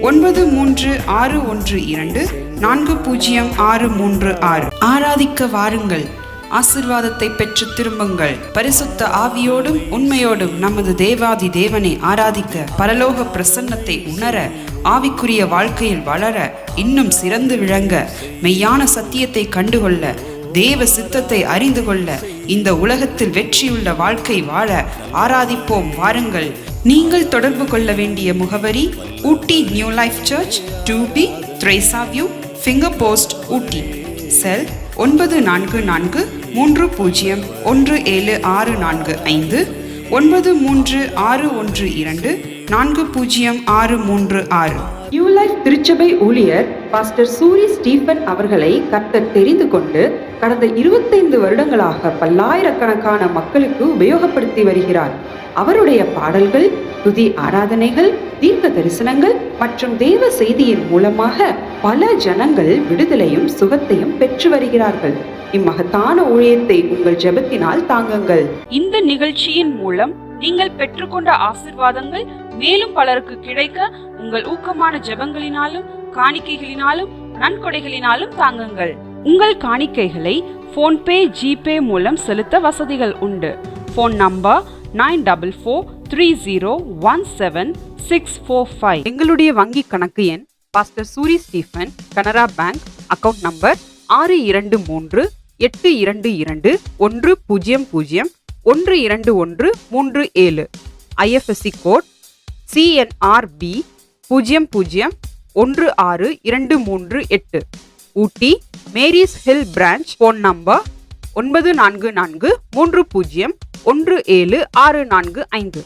9361240636. ஆராதிக்க வாருங்கள், ஆசீர்வாதத்தை பெற்று திரும்புங்கள். பரிசுத்த ஆவியோடும் உண்மையோடும் நமது தேவாதி தேவனை ஆராதிக்க, பரலோக பிரசன்னத்தை உணர, ஆவிக்குரிய வாழ்க்கையில் வளர, இன்னும் சிறந்து விளங்க, மெய்யான சத்தியத்தை கண்டுகொள்ள, தேவ சித்தத்தை அறிந்து கொள்ள, இந்த உலகத்தில் வெற்றியுள்ள வாழ்க்கை வாழ ஆராதிப்போம் வாருங்கள். நீங்கள் தொடர்பு கொள்ள வேண்டிய முகவரி Ooty new life church 2B Teresa view, finger post, Ooty. Cell 9443017645 9361240636. New life திருச்சபை ஊழியர் பாஸ்டர் சூரி ஸ்டீபன் அவர்களை கர்த்தர் தெரிந்து கொண்டு கடந்த 25 வருடங்களாக பல்லாயிரக்கணக்கான மக்களுக்கு உபயோகப்படுத்தி வருகிறார். அவருடைய பாடல்கள், துதி ஆராதனைகள், தீர்க்க தரிசனங்கள் மற்றும் தேவ செய்தியின் மூலமாக பல ஜனங்கள் விடுதலையும் சுகத்தையும் பெற்று வருகிறார்கள். இம்மகத்தான ஊழியத்தை உங்கள் ஜெபத்தினால் தாங்குங்கள். இந்த நிகழ்ச்சியின் மூலம் நீங்கள் பெற்றுக்கொண்ட ஆசீர்வாதங்கள் மேலும் பலருக்கு கிடைக்க உங்கள் ஊக்கமான ஜெபங்களினாலும் காணிக்கைகளினாலும் நன்கொடைகளினாலும் தாங்குங்கள். உங்கள் காணிக்கைகளை போன்பே, ஜிபே மூலம் செலுத்த வசதிகள் உண்டு. Phone number 9430176645. எங்களுடைய வங்கி கணக்கு எண் pastor Suri Stephen, Canara bank, account number 623100122137. IFSC code CNRB 0016238. Ooty Mary's hill branch. Phone number 9443017645.